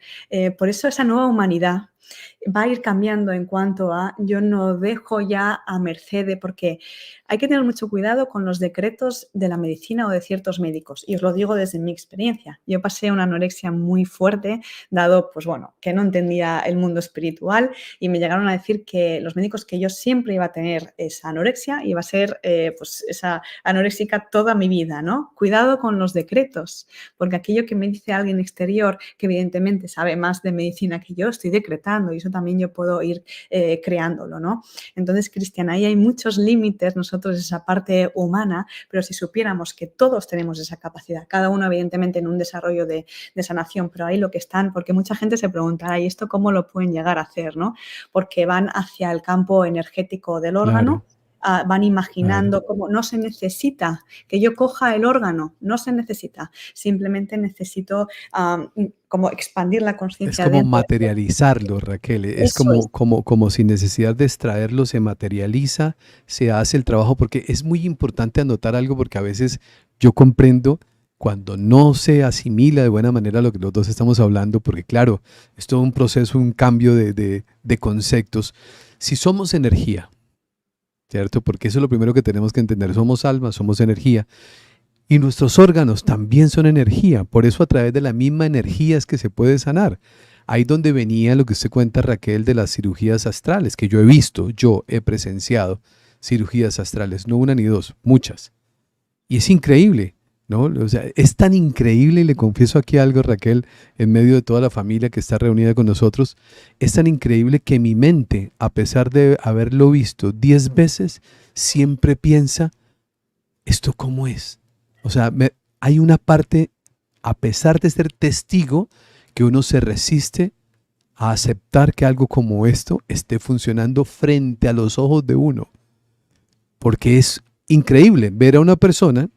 por eso esa nueva humanidad va a ir cambiando en cuanto a yo no dejo ya a merced de, porque hay que tener mucho cuidado con los decretos de la medicina o de ciertos médicos. Y os lo digo desde mi experiencia. Yo pasé una anorexia muy fuerte, dado, pues bueno, que no entendía el mundo espiritual y me llegaron a decir que los médicos que yo siempre iba a tener esa anorexia, iba a ser pues esa anoréxica toda mi vida, ¿no? Cuidado con los decretos, porque aquello que me dice alguien exterior, que evidentemente sabe más de medicina que yo, estoy decretando y eso también yo puedo ir creándolo, ¿no? Entonces, Cristian, ahí hay muchos límites, nosotros esa parte humana, pero si supiéramos que todos tenemos esa capacidad, cada uno evidentemente en un desarrollo de sanación, pero ahí lo que están, porque mucha gente se preguntará, ¿y esto cómo lo pueden llegar a hacer, no? Porque van hacia el campo energético del Claro, órgano, van claro. imaginando cómo no se necesita que yo coja el órgano, no se necesita, simplemente necesito como expandir la Es conciencia como dentro. materializarlo, Raquel. Es Eso es. como sin necesidad de extraerlo, se materializa, se hace el trabajo, porque es muy importante anotar algo, porque a veces yo comprendo cuando no se asimila de buena manera lo que los dos estamos hablando, porque claro, es todo un proceso, un cambio de conceptos. Si somos energía, ¿cierto? Porque eso es lo primero que tenemos que entender. Somos alma, somos energía. Y nuestros órganos también son energía. Por eso a través de la misma energía es que se puede sanar. Ahí donde venía lo que usted cuenta, Raquel, de las cirugías astrales, que yo he visto, yo he presenciado cirugías astrales, no una ni dos, muchas. Y es increíble, ¿no? O sea, es tan increíble, y le confieso aquí algo, Raquel, en medio de toda la familia que está reunida con nosotros, es tan increíble que mi mente, a pesar de haberlo visto 10 veces, siempre piensa, ¿esto cómo es? O sea, hay una parte, a pesar de ser testigo, que uno se resiste a aceptar que algo como esto esté funcionando frente a los ojos de uno. Porque es increíble ver a una persona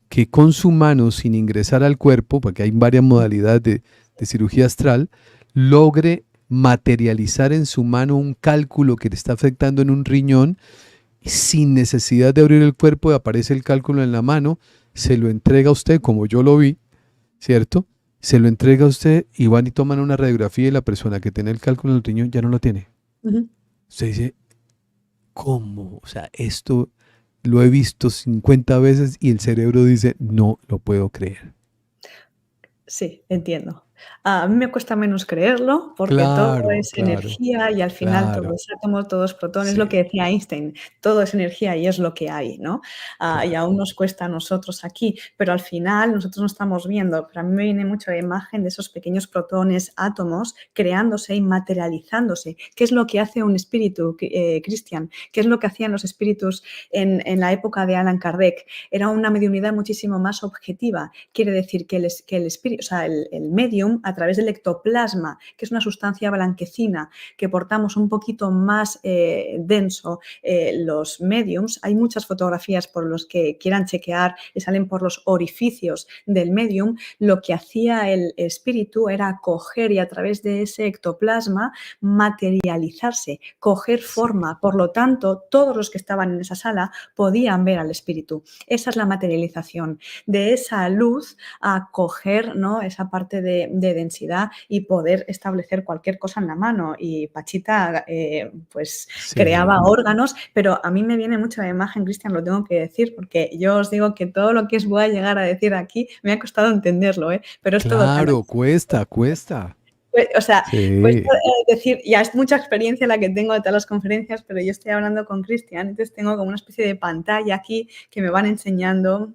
que con su mano, sin ingresar al cuerpo, porque hay varias modalidades de cirugía astral, logre materializar en su mano un cálculo que le está afectando en un riñón sin necesidad de abrir el cuerpo, aparece el cálculo en la mano, se lo entrega a usted, como yo lo vi, ¿cierto? Se lo entrega a usted y van y toman una radiografía y la persona que tiene el cálculo en el riñón ya no lo tiene. Ujú. Usted dice, ¿cómo? O sea, esto lo he visto 50 veces y el cerebro dice, no lo puedo creer. Sí, entiendo. A mí me cuesta menos creerlo porque todo Claro, es claro, energía y al final todo claro. es átomos, todo es protones, lo Sí, que decía Einstein, todo es energía y es lo que hay, ¿no? Y claro. aún nos cuesta a nosotros aquí, pero al final nosotros no estamos viendo, pero a mí me viene mucho la imagen de esos pequeños protones, átomos, creándose y materializándose. ¿Qué es lo que hace un espíritu, Cristian? ¿Qué es lo que hacían los espíritus en la época de Allan Kardec? Era una mediunidad muchísimo más objetiva. Quiere decir que el espíritu, o sea, el medium, a través del ectoplasma, que es una sustancia blanquecina que portamos un poquito más denso, los mediums, hay muchas fotografías por los que quieran chequear y salen por los orificios del medium, lo que hacía el espíritu era coger y a través de ese ectoplasma materializarse, coger Sí, forma. Por lo tanto, todos los que estaban en esa sala podían ver al espíritu. Esa es la materialización. De esa luz a coger, ¿no?, esa parte de densidad y poder establecer cualquier cosa en la mano. Y Pachita, pues, sí. creaba órganos, pero a mí me viene mucho la imagen, Cristian, lo tengo que decir, porque yo os digo que todo lo que voy a llegar a decir aquí me ha costado entenderlo, pero es todo tan Claro, cuesta, cuesta. O sea, pues Sí. decir, ya es mucha experiencia la que tengo de todas las conferencias, pero yo estoy hablando con Cristian, entonces tengo como una especie de pantalla aquí que me van enseñando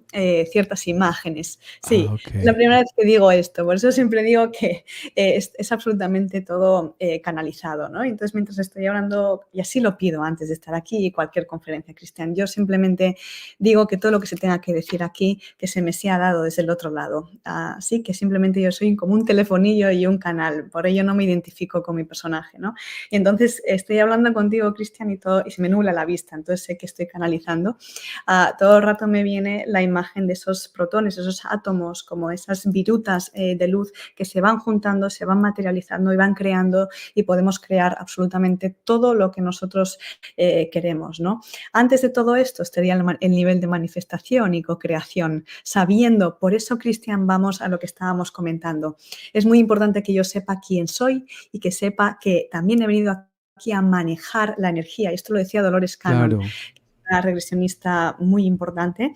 ciertas imágenes. Ah, Sí, ok. es la primera vez que digo esto, por eso siempre digo que es absolutamente todo canalizado, ¿no? Entonces, mientras estoy hablando, y así lo pido antes de estar aquí y cualquier conferencia, Cristian, yo simplemente digo que todo lo que se tenga que decir aquí, que se me sea dado desde el otro lado. Así que simplemente yo soy como un telefonillo y un canal, por ello no me identifico con mi personaje, ¿no? Y entonces estoy hablando contigo, Cristian, y se me nubla la vista, entonces sé que estoy canalizando. Todo el rato me viene la imagen de esos protones, esos átomos, como esas virutas de luz que se van juntando, se van materializando y van creando, y podemos crear absolutamente todo lo que nosotros queremos, ¿no? Antes de todo esto estaría el nivel de manifestación y co-creación, sabiendo, por eso, Cristian, vamos a lo que estábamos comentando. Es muy importante que yo sepa quién soy y que sepa que también he venido aquí a manejar la energía. Esto lo decía Dolores Cannon, Claro. una regresionista muy importante,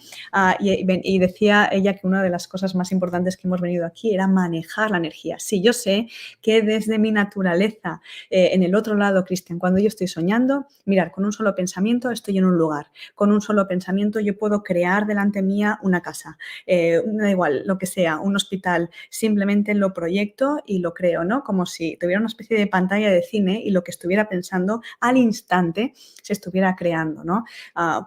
y decía ella que una de las cosas más importantes que hemos venido aquí era manejar la energía. Sí, yo sé que desde mi naturaleza, en el otro lado, Cristian, cuando yo estoy soñando, mirar, con un solo pensamiento estoy en un lugar, con un solo pensamiento yo puedo crear delante mía una casa, da igual, lo que sea, un hospital, simplemente lo proyecto y lo creo, ¿no? Como si tuviera una especie de pantalla de cine y lo que estuviera pensando al instante se estuviera creando, ¿no?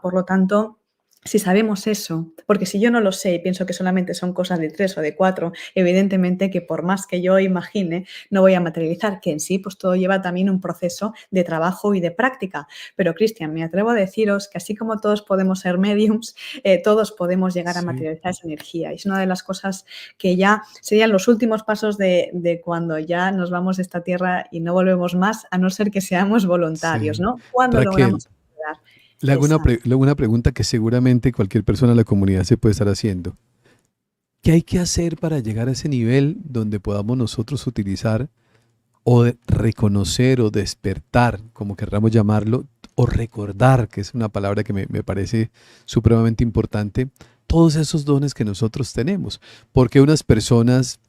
Por lo tanto, si sabemos eso, porque si yo no lo sé y pienso que solamente son cosas de 3 o de 4, evidentemente que por más que yo imagine, no voy a materializar, que en sí pues todo lleva también un proceso de trabajo y de práctica. Pero, Cristian, me atrevo a deciros que así como todos podemos ser mediums, todos podemos llegar a Sí. materializar esa energía. Y es una de las cosas que ya serían los últimos pasos de cuando ya nos vamos de esta tierra y no volvemos más, a no ser que seamos voluntarios, Sí. ¿no? Cuando Raquel, logramos llegar. le hago una pregunta que seguramente cualquier persona de la comunidad se puede estar haciendo. ¿Qué hay que hacer para llegar a ese nivel donde podamos nosotros utilizar reconocer o despertar, como querramos llamarlo, o recordar, que es una palabra que me parece supremamente importante, todos esos dones que nosotros tenemos? Porque unas personas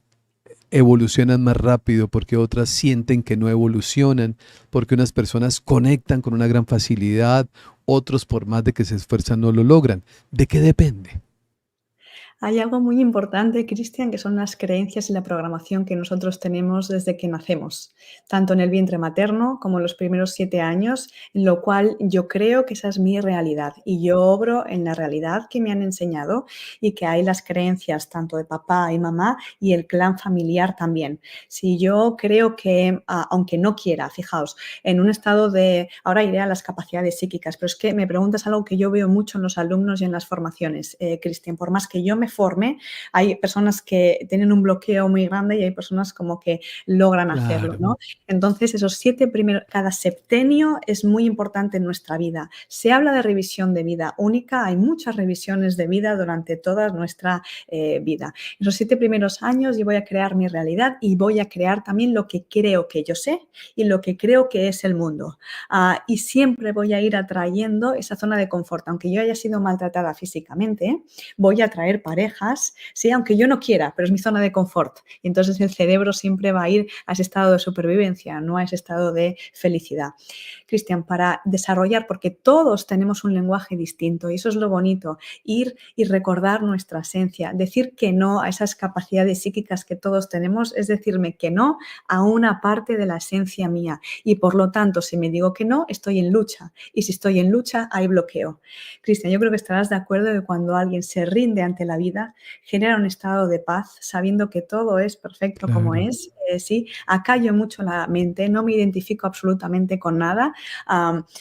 evolucionan más rápido, porque otras sienten que no evolucionan, porque unas personas conectan con una gran facilidad, otros por más de que se esfuerzan no lo logran. ¿De qué depende? Hay algo muy importante, Cristian, que son las creencias y la programación que nosotros tenemos desde que nacemos, tanto en el vientre materno como en los primeros 7 años, en lo cual yo creo que esa es mi realidad y yo obro en la realidad que me han enseñado, y que hay las creencias tanto de papá y mamá y el clan familiar también. Si yo creo que, aunque no quiera, fijaos, en un estado de, ahora iré a las capacidades psíquicas, pero es que me preguntas algo que yo veo mucho en los alumnos y en las formaciones, Cristian, por más que yo me forme, hay personas que tienen un bloqueo muy grande y hay personas como que logran hacerlo, Claro, ¿no? Entonces, esos 7 primeros, cada septenio es muy importante en nuestra vida. Se habla de revisión de vida única, hay muchas revisiones de vida durante toda nuestra vida. En esos 7 primeros años yo voy a crear mi realidad y voy a crear también lo que creo que yo sé y lo que creo que es el mundo. Y siempre voy a ir atrayendo esa zona de confort. Aunque yo haya sido maltratada físicamente, voy a atraer parejas, sí, aunque yo no quiera, pero es mi zona de confort. Y entonces el cerebro siempre va a ir a ese estado de supervivencia, no a ese estado de felicidad. Cristian, para desarrollar, porque todos tenemos un lenguaje distinto y eso es lo bonito, ir y recordar nuestra esencia, decir que no a esas capacidades psíquicas que todos tenemos, es decirme que no a una parte de la esencia mía, y por lo tanto, si me digo que no, estoy en lucha, y si estoy en lucha, hay bloqueo. Cristian, yo creo que estarás de acuerdo que cuando alguien se rinde ante la vida, genera un estado de paz, sabiendo que todo es perfecto como claro. es, sí, acallo mucho la mente, no me identifico absolutamente con nada,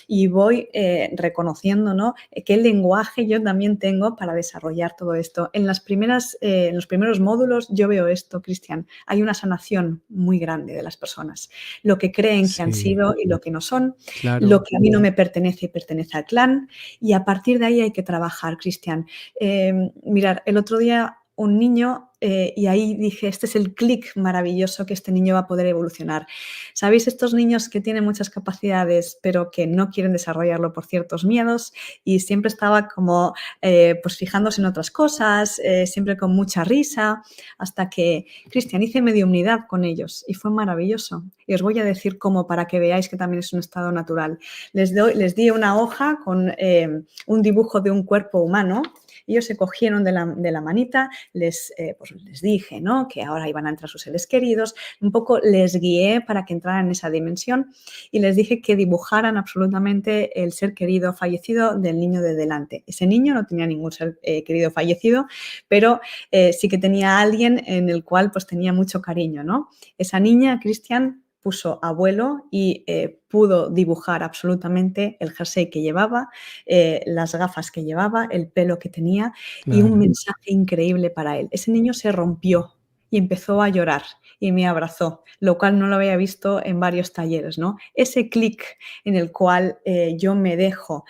y voy reconociendo, ¿no?, qué lenguaje yo también tengo para desarrollar todo esto. En los primeros módulos yo veo esto, Cristian, hay una sanación muy grande de las personas, lo que creen que han Sí, sido y lo que no son, lo claro. que a mí no me pertenece y pertenece al clan, y a partir de ahí hay que trabajar, Cristian. Mirar, el otro día un niño y ahí dije, este es el clic maravilloso que este niño va a poder evolucionar. ¿Sabéis? Estos niños que tienen muchas capacidades, pero que no quieren desarrollarlo por ciertos miedos, y siempre estaba como pues fijándose en otras cosas, siempre con mucha risa, hasta que, Cristian, hice mediumnidad con ellos y fue maravilloso. Y os voy a decir cómo, para que veáis que también es un estado natural. Les di una hoja con un dibujo de un cuerpo humano. Ellos se cogieron de la manita, pues les dije, ¿no?, que ahora iban a entrar sus seres queridos, un poco les guié para que entraran en esa dimensión y les dije que dibujaran absolutamente el ser querido fallecido del niño de delante. Ese niño no tenía ningún ser querido fallecido, pero sí que tenía a alguien en el cual pues tenía mucho cariño, ¿no? Esa niña, Cristian, puso abuelo y pudo dibujar absolutamente el jersey que llevaba, las gafas que llevaba, el pelo que tenía y un Claro. mensaje increíble para él. Ese niño se rompió y empezó a llorar y me abrazó, lo cual no lo había visto en varios talleres, ¿no? Ese clic en el cual yo me dejo,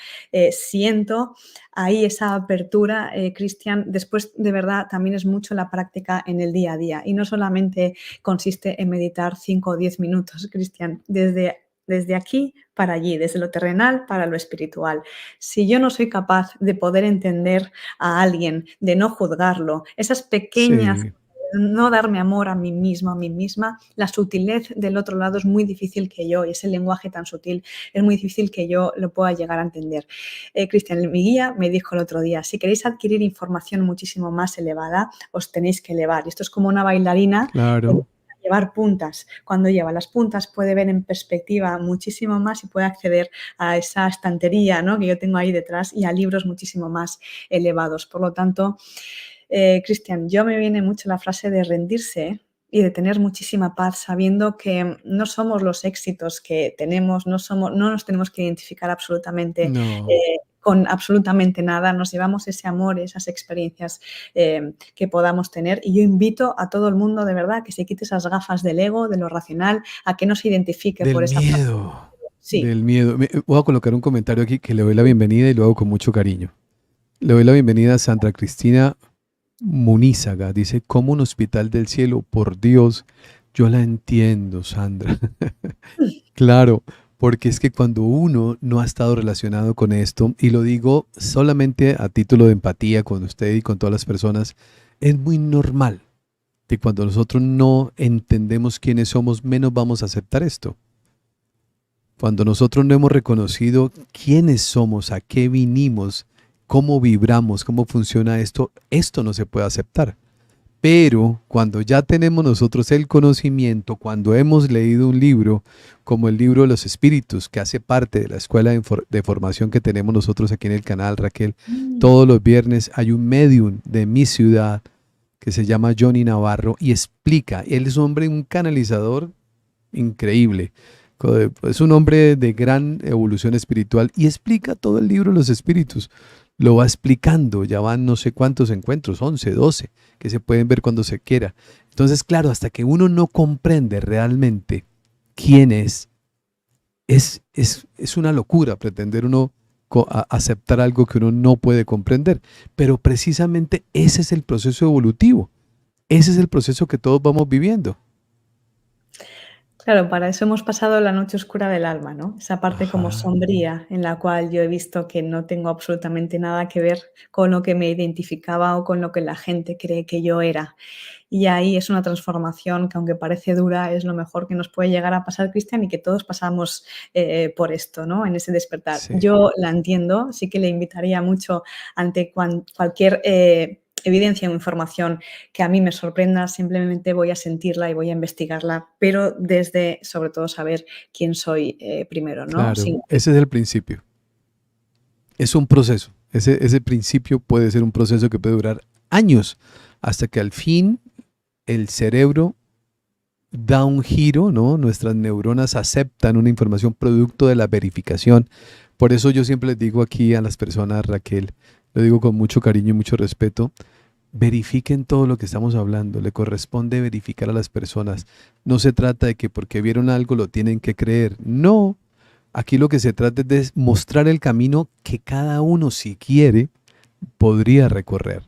siento ahí esa apertura, Cristian, después de verdad también es mucho la práctica en el día a día y no solamente consiste en meditar 5 o 10 minutos, Cristian, desde aquí para allí, desde lo terrenal para lo espiritual. Si yo no soy capaz de poder entender a alguien, de no juzgarlo, esas pequeñas, Sí, no darme amor a mí mismo, a mí misma, la sutilez del otro lado es muy difícil que yo, y ese lenguaje tan sutil, es muy difícil que yo lo pueda llegar a entender. Cristian, mi guía me dijo el otro día, si queréis adquirir información muchísimo más elevada, os tenéis que elevar. Y esto es como una bailarina claro. llevar puntas. Cuando lleva las puntas puede ver en perspectiva muchísimo más y puede acceder a esa estantería, ¿no?, que yo tengo ahí detrás y a libros muchísimo más elevados. Por lo tanto, Cristian, yo me viene mucho la frase de rendirse y de tener muchísima paz, sabiendo que no somos los éxitos que tenemos, no nos tenemos que identificar absolutamente No. con absolutamente nada, nos llevamos ese amor, esas experiencias que podamos tener. Y yo invito a todo el mundo, de verdad, que se quite esas gafas del ego, de lo racional, a que no se identifique Del por esa parte. miedo. Sí. Del miedo. Voy a colocar un comentario aquí que le doy la bienvenida y lo hago con mucho cariño. Le doy la bienvenida a Sandra Cristina Munízaga. Dice, como un hospital del cielo, por Dios, yo la entiendo, Sandra. Claro, porque es que cuando uno no ha estado relacionado con esto, y lo digo solamente a título de empatía con usted y con todas las personas, es muy normal que cuando nosotros no entendemos quiénes somos, menos vamos a aceptar esto. Cuando nosotros no hemos reconocido quiénes somos, a qué vinimos, cómo vibramos, cómo funciona esto, esto no se puede aceptar. Pero cuando ya tenemos nosotros el conocimiento, cuando hemos leído un libro como el libro de los espíritus, que hace parte de la escuela de formación que tenemos nosotros aquí en el canal, Raquel, todos los viernes hay un medium de mi ciudad que se llama Johnny Navarro y explica, él es un hombre, un canalizador increíble, es un hombre de gran evolución espiritual y explica todo el libro de los espíritus. Lo va explicando, ya van no sé cuántos encuentros, 11, 12, que se pueden ver cuando se quiera. Entonces, claro, hasta que uno no comprende realmente quién es una locura pretender uno aceptar algo que uno no puede comprender. Pero precisamente ese es el proceso evolutivo, ese es el proceso que todos vamos viviendo. Claro, para eso hemos pasado la noche oscura del alma, ¿no? Esa parte como Ajá, sombría en la cual yo he visto que no tengo absolutamente nada que ver con lo que me identificaba o con lo que la gente cree que yo era. Y ahí es una transformación que, aunque parece dura, es lo mejor que nos puede llegar a pasar, Cristian, y que todos pasamos por esto, ¿no? En ese despertar. sí. Yo la entiendo, sí que le invitaría mucho ante cualquier evidencia o información que a mí me sorprenda, simplemente voy a sentirla y voy a investigarla, pero desde, sobre todo, saber quién soy primero, ¿no? Claro, ese es el principio. Es un proceso. Ese principio puede ser un proceso que puede durar años hasta que al fin el cerebro da un giro, ¿no? Nuestras neuronas aceptan una información producto de la verificación. Por eso yo siempre les digo aquí a las personas, Raquel, lo digo con mucho cariño y mucho respeto, verifiquen todo lo que estamos hablando, le corresponde verificar a las personas. No se trata de que porque vieron algo lo tienen que creer. No, aquí lo que se trata es de mostrar el camino que cada uno, si quiere, podría recorrer.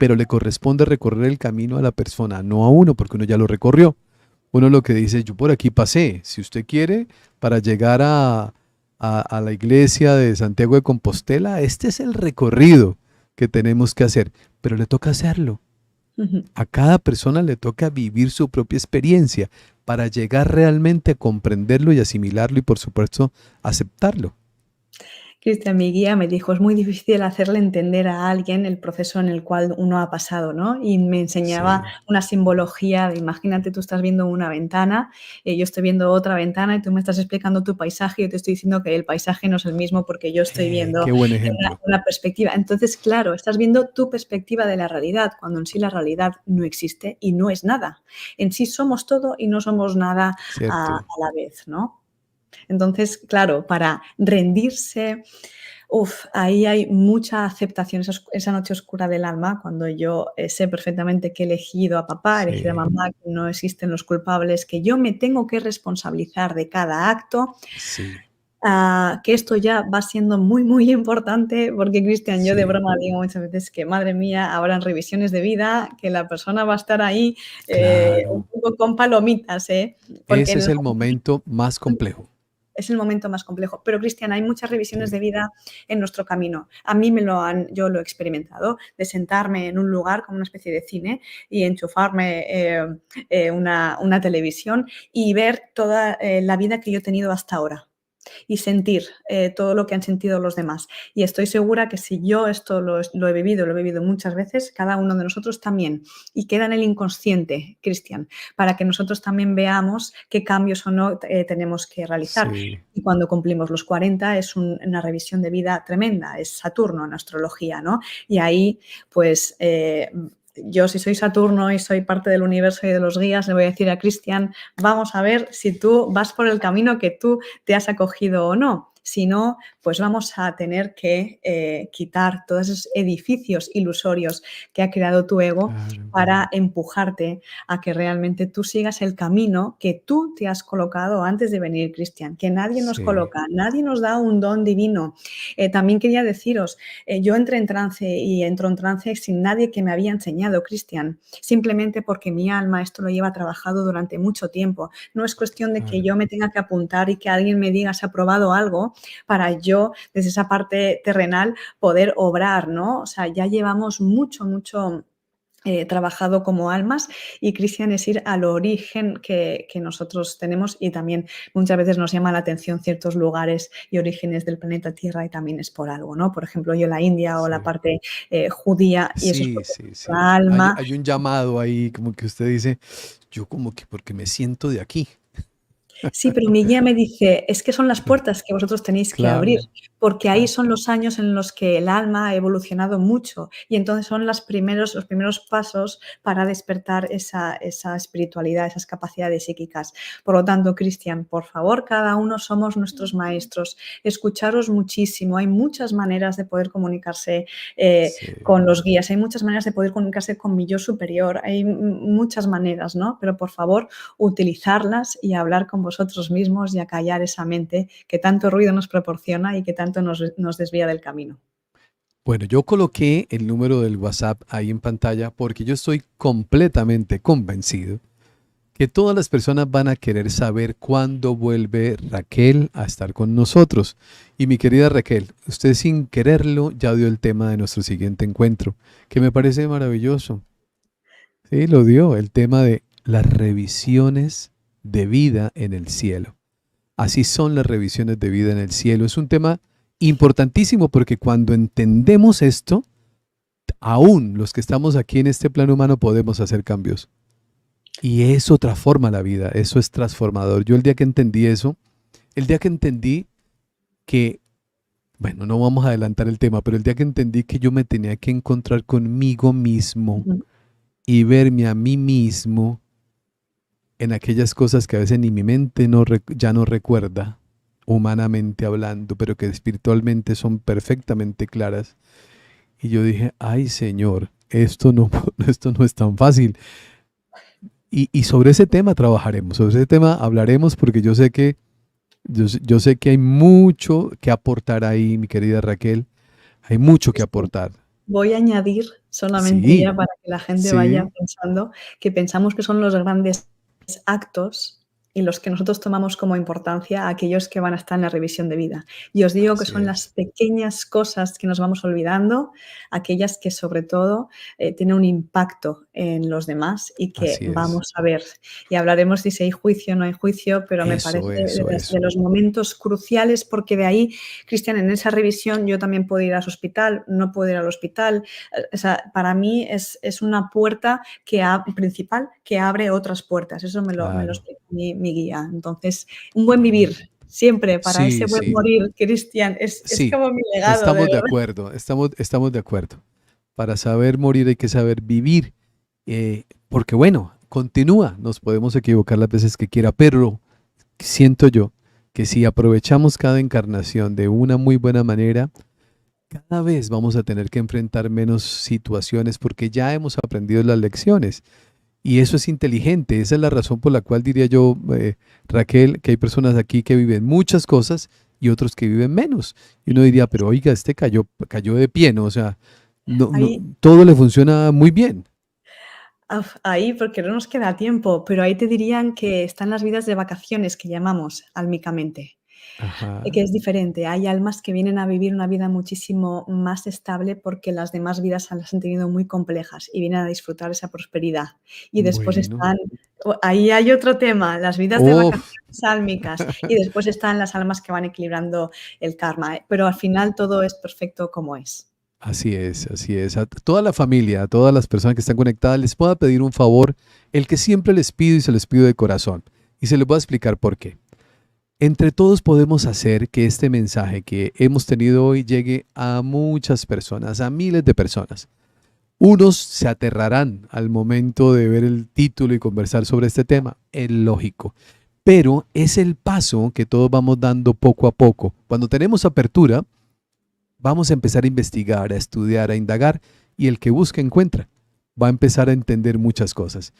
pero le corresponde recorrer el camino a la persona, no a uno, porque uno ya lo recorrió. Uno lo que dice, yo por aquí pasé, si usted quiere, para llegar a la iglesia de Santiago de Compostela, este es el recorrido que tenemos que hacer, pero le toca hacerlo. Ujú. A cada persona le toca vivir su propia experiencia para llegar realmente a comprenderlo y asimilarlo y por supuesto aceptarlo. Cristian, mi guía me dijo, es muy difícil hacerle entender a alguien el proceso en el cual uno ha pasado, ¿no? Y me enseñaba Sí. una simbología de, imagínate, tú estás viendo una ventana, yo estoy viendo otra ventana y tú me estás explicando tu paisaje y yo te estoy diciendo que el paisaje no es el mismo porque yo estoy viendo Qué buen una, ejemplo, una perspectiva. Entonces, claro, estás viendo tu perspectiva de la realidad, cuando en sí la realidad no existe y no es nada. En sí somos todo y no somos nada a ¿cierto? la vez, ¿no? Entonces, claro, para rendirse, ahí hay mucha aceptación, esa noche oscura del alma, cuando yo sé perfectamente que he elegido a papá, he elegido a Sí, mamá, que no existen los culpables, que yo me tengo que responsabilizar de cada acto, sí, que esto ya va siendo muy, muy importante, porque Cristian, yo de sí, broma digo muchas veces que, madre mía, habrán revisiones de vida, que la persona va a estar ahí un claro. poco con palomitas, ¿eh? Porque Ese en es el el momento más complejo. es el momento más complejo. Pero, Cristian, hay muchas revisiones Sí, de vida en nuestro camino. A mí yo lo he experimentado, de sentarme en un lugar como una especie de cine y enchufarme una televisión y ver toda la vida que yo he tenido hasta ahora y sentir todo lo que han sentido los demás. Y estoy segura que si yo esto lo he vivido muchas veces, cada uno de nosotros también. Y queda en el inconsciente, Cristian, para que nosotros también veamos qué cambios o no tenemos que realizar. sí, Y cuando cumplimos los 40 es una revisión de vida tremenda, es Saturno en astrología, ¿no? Y ahí, pues, yo si soy Saturno y soy parte del universo y de los guías, le voy a decir a Cristian, vamos a ver si tú vas por el camino que tú te has acogido o no. Si no, pues vamos a tener que quitar todos esos edificios ilusorios que ha creado tu ego claro. para empujarte a que realmente tú sigas el camino que tú te has colocado antes de venir, Cristian, que nadie nos Sí, coloca, nadie nos da un don divino. También quería deciros, yo entré en trance y entro en trance sin nadie que me había enseñado, Cristian, simplemente porque mi alma esto lo lleva trabajado durante mucho tiempo. No es cuestión de que claro. yo me tenga que apuntar y que alguien me diga si ha probado algo para yo, desde esa parte terrenal, poder obrar, ¿no? O sea, ya llevamos mucho trabajado como almas y Cristian es ir al origen que nosotros tenemos y también muchas veces nos llama la atención ciertos lugares y orígenes del planeta Tierra y también es por algo, ¿no? Por ejemplo, yo la India o la Sí, parte judía y eso es sí, porque sí, sí. la Hay, alma. hay un llamado ahí, como que usted dice, yo como que porque me siento de aquí. Sí, pero mi guía me dice, es que son las puertas que vosotros tenéis que abrir, Claro, porque ahí claro. son los años en los que el alma ha evolucionado mucho y entonces son los primeros pasos para despertar esa espiritualidad, esas capacidades psíquicas. Por lo tanto, Cristian, por favor, cada uno somos nuestros maestros. Escucharos muchísimo. Hay muchas maneras de poder comunicarse Sí. con los guías, hay muchas maneras de poder comunicarse con mi yo superior, hay muchas maneras, ¿no? Pero por favor, utilizarlas y hablar con vosotros mismos y acallar esa mente que tanto ruido nos proporciona y que tanto nos desvía del camino. Bueno, yo coloqué el número del WhatsApp ahí en pantalla porque yo estoy completamente convencido que todas las personas van a querer saber cuándo vuelve Raquel a estar con nosotros. Y mi querida Raquel, usted sin quererlo ya dio el tema de nuestro siguiente encuentro, que me parece maravilloso. Sí, lo dio, el tema de las revisiones de vida en el cielo. Así son las revisiones de vida en el cielo. Es un tema importantísimo porque cuando entendemos esto, aún los que estamos aquí en este plano humano podemos hacer cambios. Y eso transforma la vida, eso es transformador. Yo el día que entendí eso, el día que entendí que, bueno, no vamos a adelantar el tema, pero el día que entendí que yo me tenía que encontrar conmigo mismo Ujú. y verme a mí mismo en aquellas cosas que a veces ni mi mente ya no recuerda, humanamente hablando, pero que espiritualmente son perfectamente claras. Y yo dije, ay Señor, esto no, esto no es tan fácil. Y sobre ese tema trabajaremos, sobre ese tema hablaremos porque yo sé que hay mucho que aportar ahí, mi querida Raquel, hay mucho que Sí. aportar. voy a añadir solamente Sí, ya para que la gente vaya sí, pensando, que pensamos que son los grandes actos y los que nosotros tomamos como importancia aquellos que van a estar en la revisión de vida. Y os digo que así son las es, pequeñas cosas que nos vamos olvidando, aquellas que sobre todo tienen un impacto en los demás y que así es. vamos a ver. Y hablaremos de si hay juicio o no hay juicio, pero me parece de Eso. los momentos cruciales porque de ahí, Cristian, en esa revisión yo también puedo ir al hospital, no puedo ir al hospital. O sea, para mí es una puerta principal que abre otras puertas. Eso me lo Claro. explica mi guía. Entonces, un buen vivir siempre para ese Sí, buen sí, morir, Cristian, es sí. como mi legado, de Estamos de verdad. acuerdo, estamos de acuerdo. Para saber morir hay que saber vivir, porque bueno, continúa, nos podemos equivocar las veces que quiera, pero siento yo que si aprovechamos cada encarnación de una muy buena manera, cada vez vamos a tener que enfrentar menos situaciones porque ya hemos aprendido las lecciones. Y eso es inteligente, esa es la razón por la cual diría yo, Raquel, que hay personas aquí que viven muchas cosas y otros que viven menos. Y uno diría, pero oiga, este cayó de pie, ¿no? O sea, no, no, Ahí, todo le funciona muy bien. ahí, porque no nos queda tiempo, pero ahí te dirían que están las vidas de vacaciones que llamamos álmicamente. Que Ajá, es diferente. Hay almas que vienen a vivir una vida muchísimo más estable porque las demás vidas las han tenido muy complejas y vienen a disfrutar esa prosperidad. Y después bueno. están, ahí hay otro tema, las vidas de Uf, vacaciones sálmicas y después están las almas que van equilibrando el karma, pero al final todo es perfecto como es. así es, así es. A toda la familia, a todas las personas que están conectadas, les puedo pedir un favor, el que siempre les pido y se les pido de corazón. Y se les voy a explicar por qué. Entre todos podemos hacer que este mensaje que hemos tenido hoy llegue a muchas personas, a miles de personas. Unos se aterrarán al momento de ver el título y conversar sobre este tema, es lógico, pero es el paso que todos vamos dando poco a poco. Cuando tenemos apertura, vamos a empezar a investigar, a estudiar, a indagar y el que busca encuentra. Va a empezar a entender muchas cosas.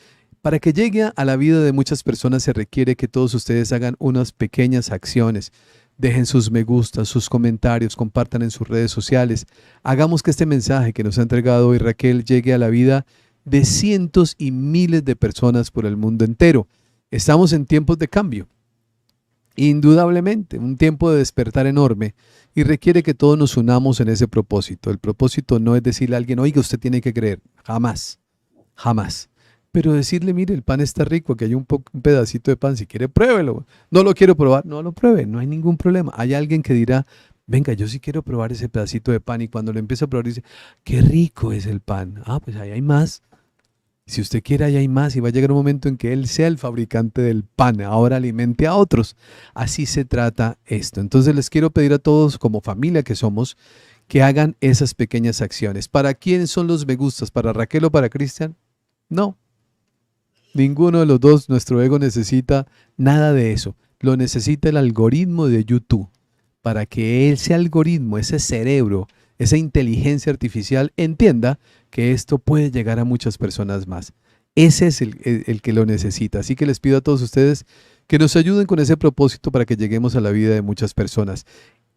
Para que llegue a la vida de muchas personas se requiere que todos ustedes hagan unas pequeñas acciones. Dejen sus me gustas, sus comentarios, compartan en sus redes sociales. Hagamos que este mensaje que nos ha entregado hoy Raquel llegue a la vida de cientos y miles de personas por el mundo entero. Estamos en tiempos de cambio. Indudablemente, un tiempo de despertar enorme y requiere que todos nos unamos en ese propósito. El propósito no es decirle a alguien, oiga, usted tiene que creer, jamás, jamás. Pero decirle, mire, el pan está rico, que hay un pedacito de pan, si quiere, pruébelo. No lo quiero probar, no lo pruebe, no hay ningún problema. Hay alguien que dirá, venga, yo sí quiero probar ese pedacito de pan y cuando lo empieza a probar dice, qué rico es el pan. Ah, pues ahí hay más. Si usted quiere, ahí hay más y va a llegar un momento en que Él sea el fabricante del pan, ahora alimente a otros. Así se trata esto. Entonces les quiero pedir a todos, como familia que somos, que hagan esas pequeñas acciones. ¿Para quién son los me gustas? ¿Para Raquel o para Cristian? No, ninguno de los dos. Nuestro ego necesita nada de eso. Lo necesita el algoritmo de YouTube para que ese algoritmo, ese cerebro, esa inteligencia artificial entienda que esto puede llegar a muchas personas más. Ese es el que lo necesita. Así que les pido a todos ustedes que nos ayuden con ese propósito para que lleguemos a la vida de muchas personas.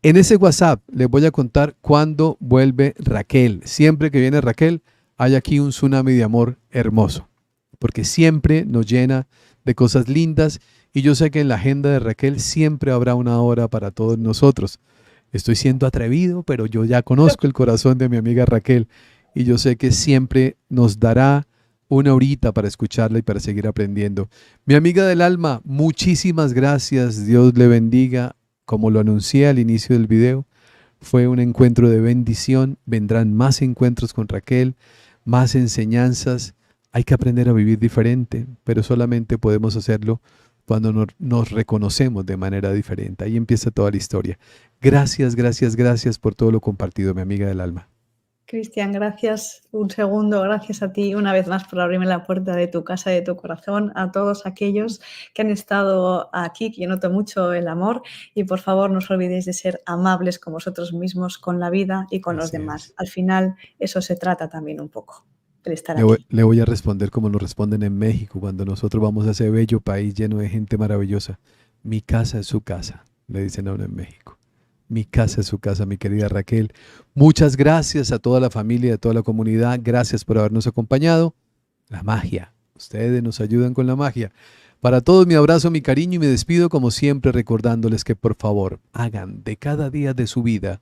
En ese WhatsApp les voy a contar cuándo vuelve Raquel. Siempre que viene Raquel, hay aquí un tsunami de amor hermoso, porque siempre nos llena de cosas lindas y yo sé que en la agenda de Raquel siempre habrá una hora para todos nosotros. Estoy siendo atrevido, pero yo ya conozco el corazón de mi amiga Raquel y yo sé que siempre nos dará una horita para escucharla y para seguir aprendiendo. Mi amiga del alma, muchísimas gracias. Dios le bendiga. Como lo anuncié al inicio del video, fue un encuentro de bendición. Vendrán más encuentros con Raquel, más enseñanzas. Hay que aprender a vivir diferente, pero solamente podemos hacerlo cuando nos reconocemos de manera diferente. Ahí empieza toda la historia. Gracias, gracias, gracias por todo lo compartido, mi amiga del alma. Cristian, gracias un segundo, gracias a ti una vez más por abrirme la puerta de tu casa y de tu corazón, a todos aquellos que han estado aquí, que yo noto mucho el amor y por favor no os olvidéis de ser amables con vosotros mismos, con la vida y con los Así demás. es. Al final eso se trata también un poco, el estar Le voy, aquí. le voy a responder como nos responden en México cuando nosotros vamos a ese bello país lleno de gente maravillosa. Mi casa es su casa, le dicen a uno en México. Mi casa es su casa, mi querida Raquel. Muchas gracias a toda la familia, a toda la comunidad. Gracias por habernos acompañado. La magia. Ustedes nos ayudan con la magia. Para todos mi abrazo, mi cariño y me despido como siempre recordándoles que por favor hagan de cada día de su vida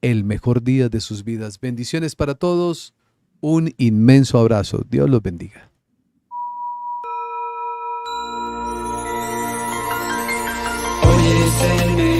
el mejor día de sus vidas. Bendiciones para todos. Un inmenso abrazo. Dios los bendiga. Hoy es el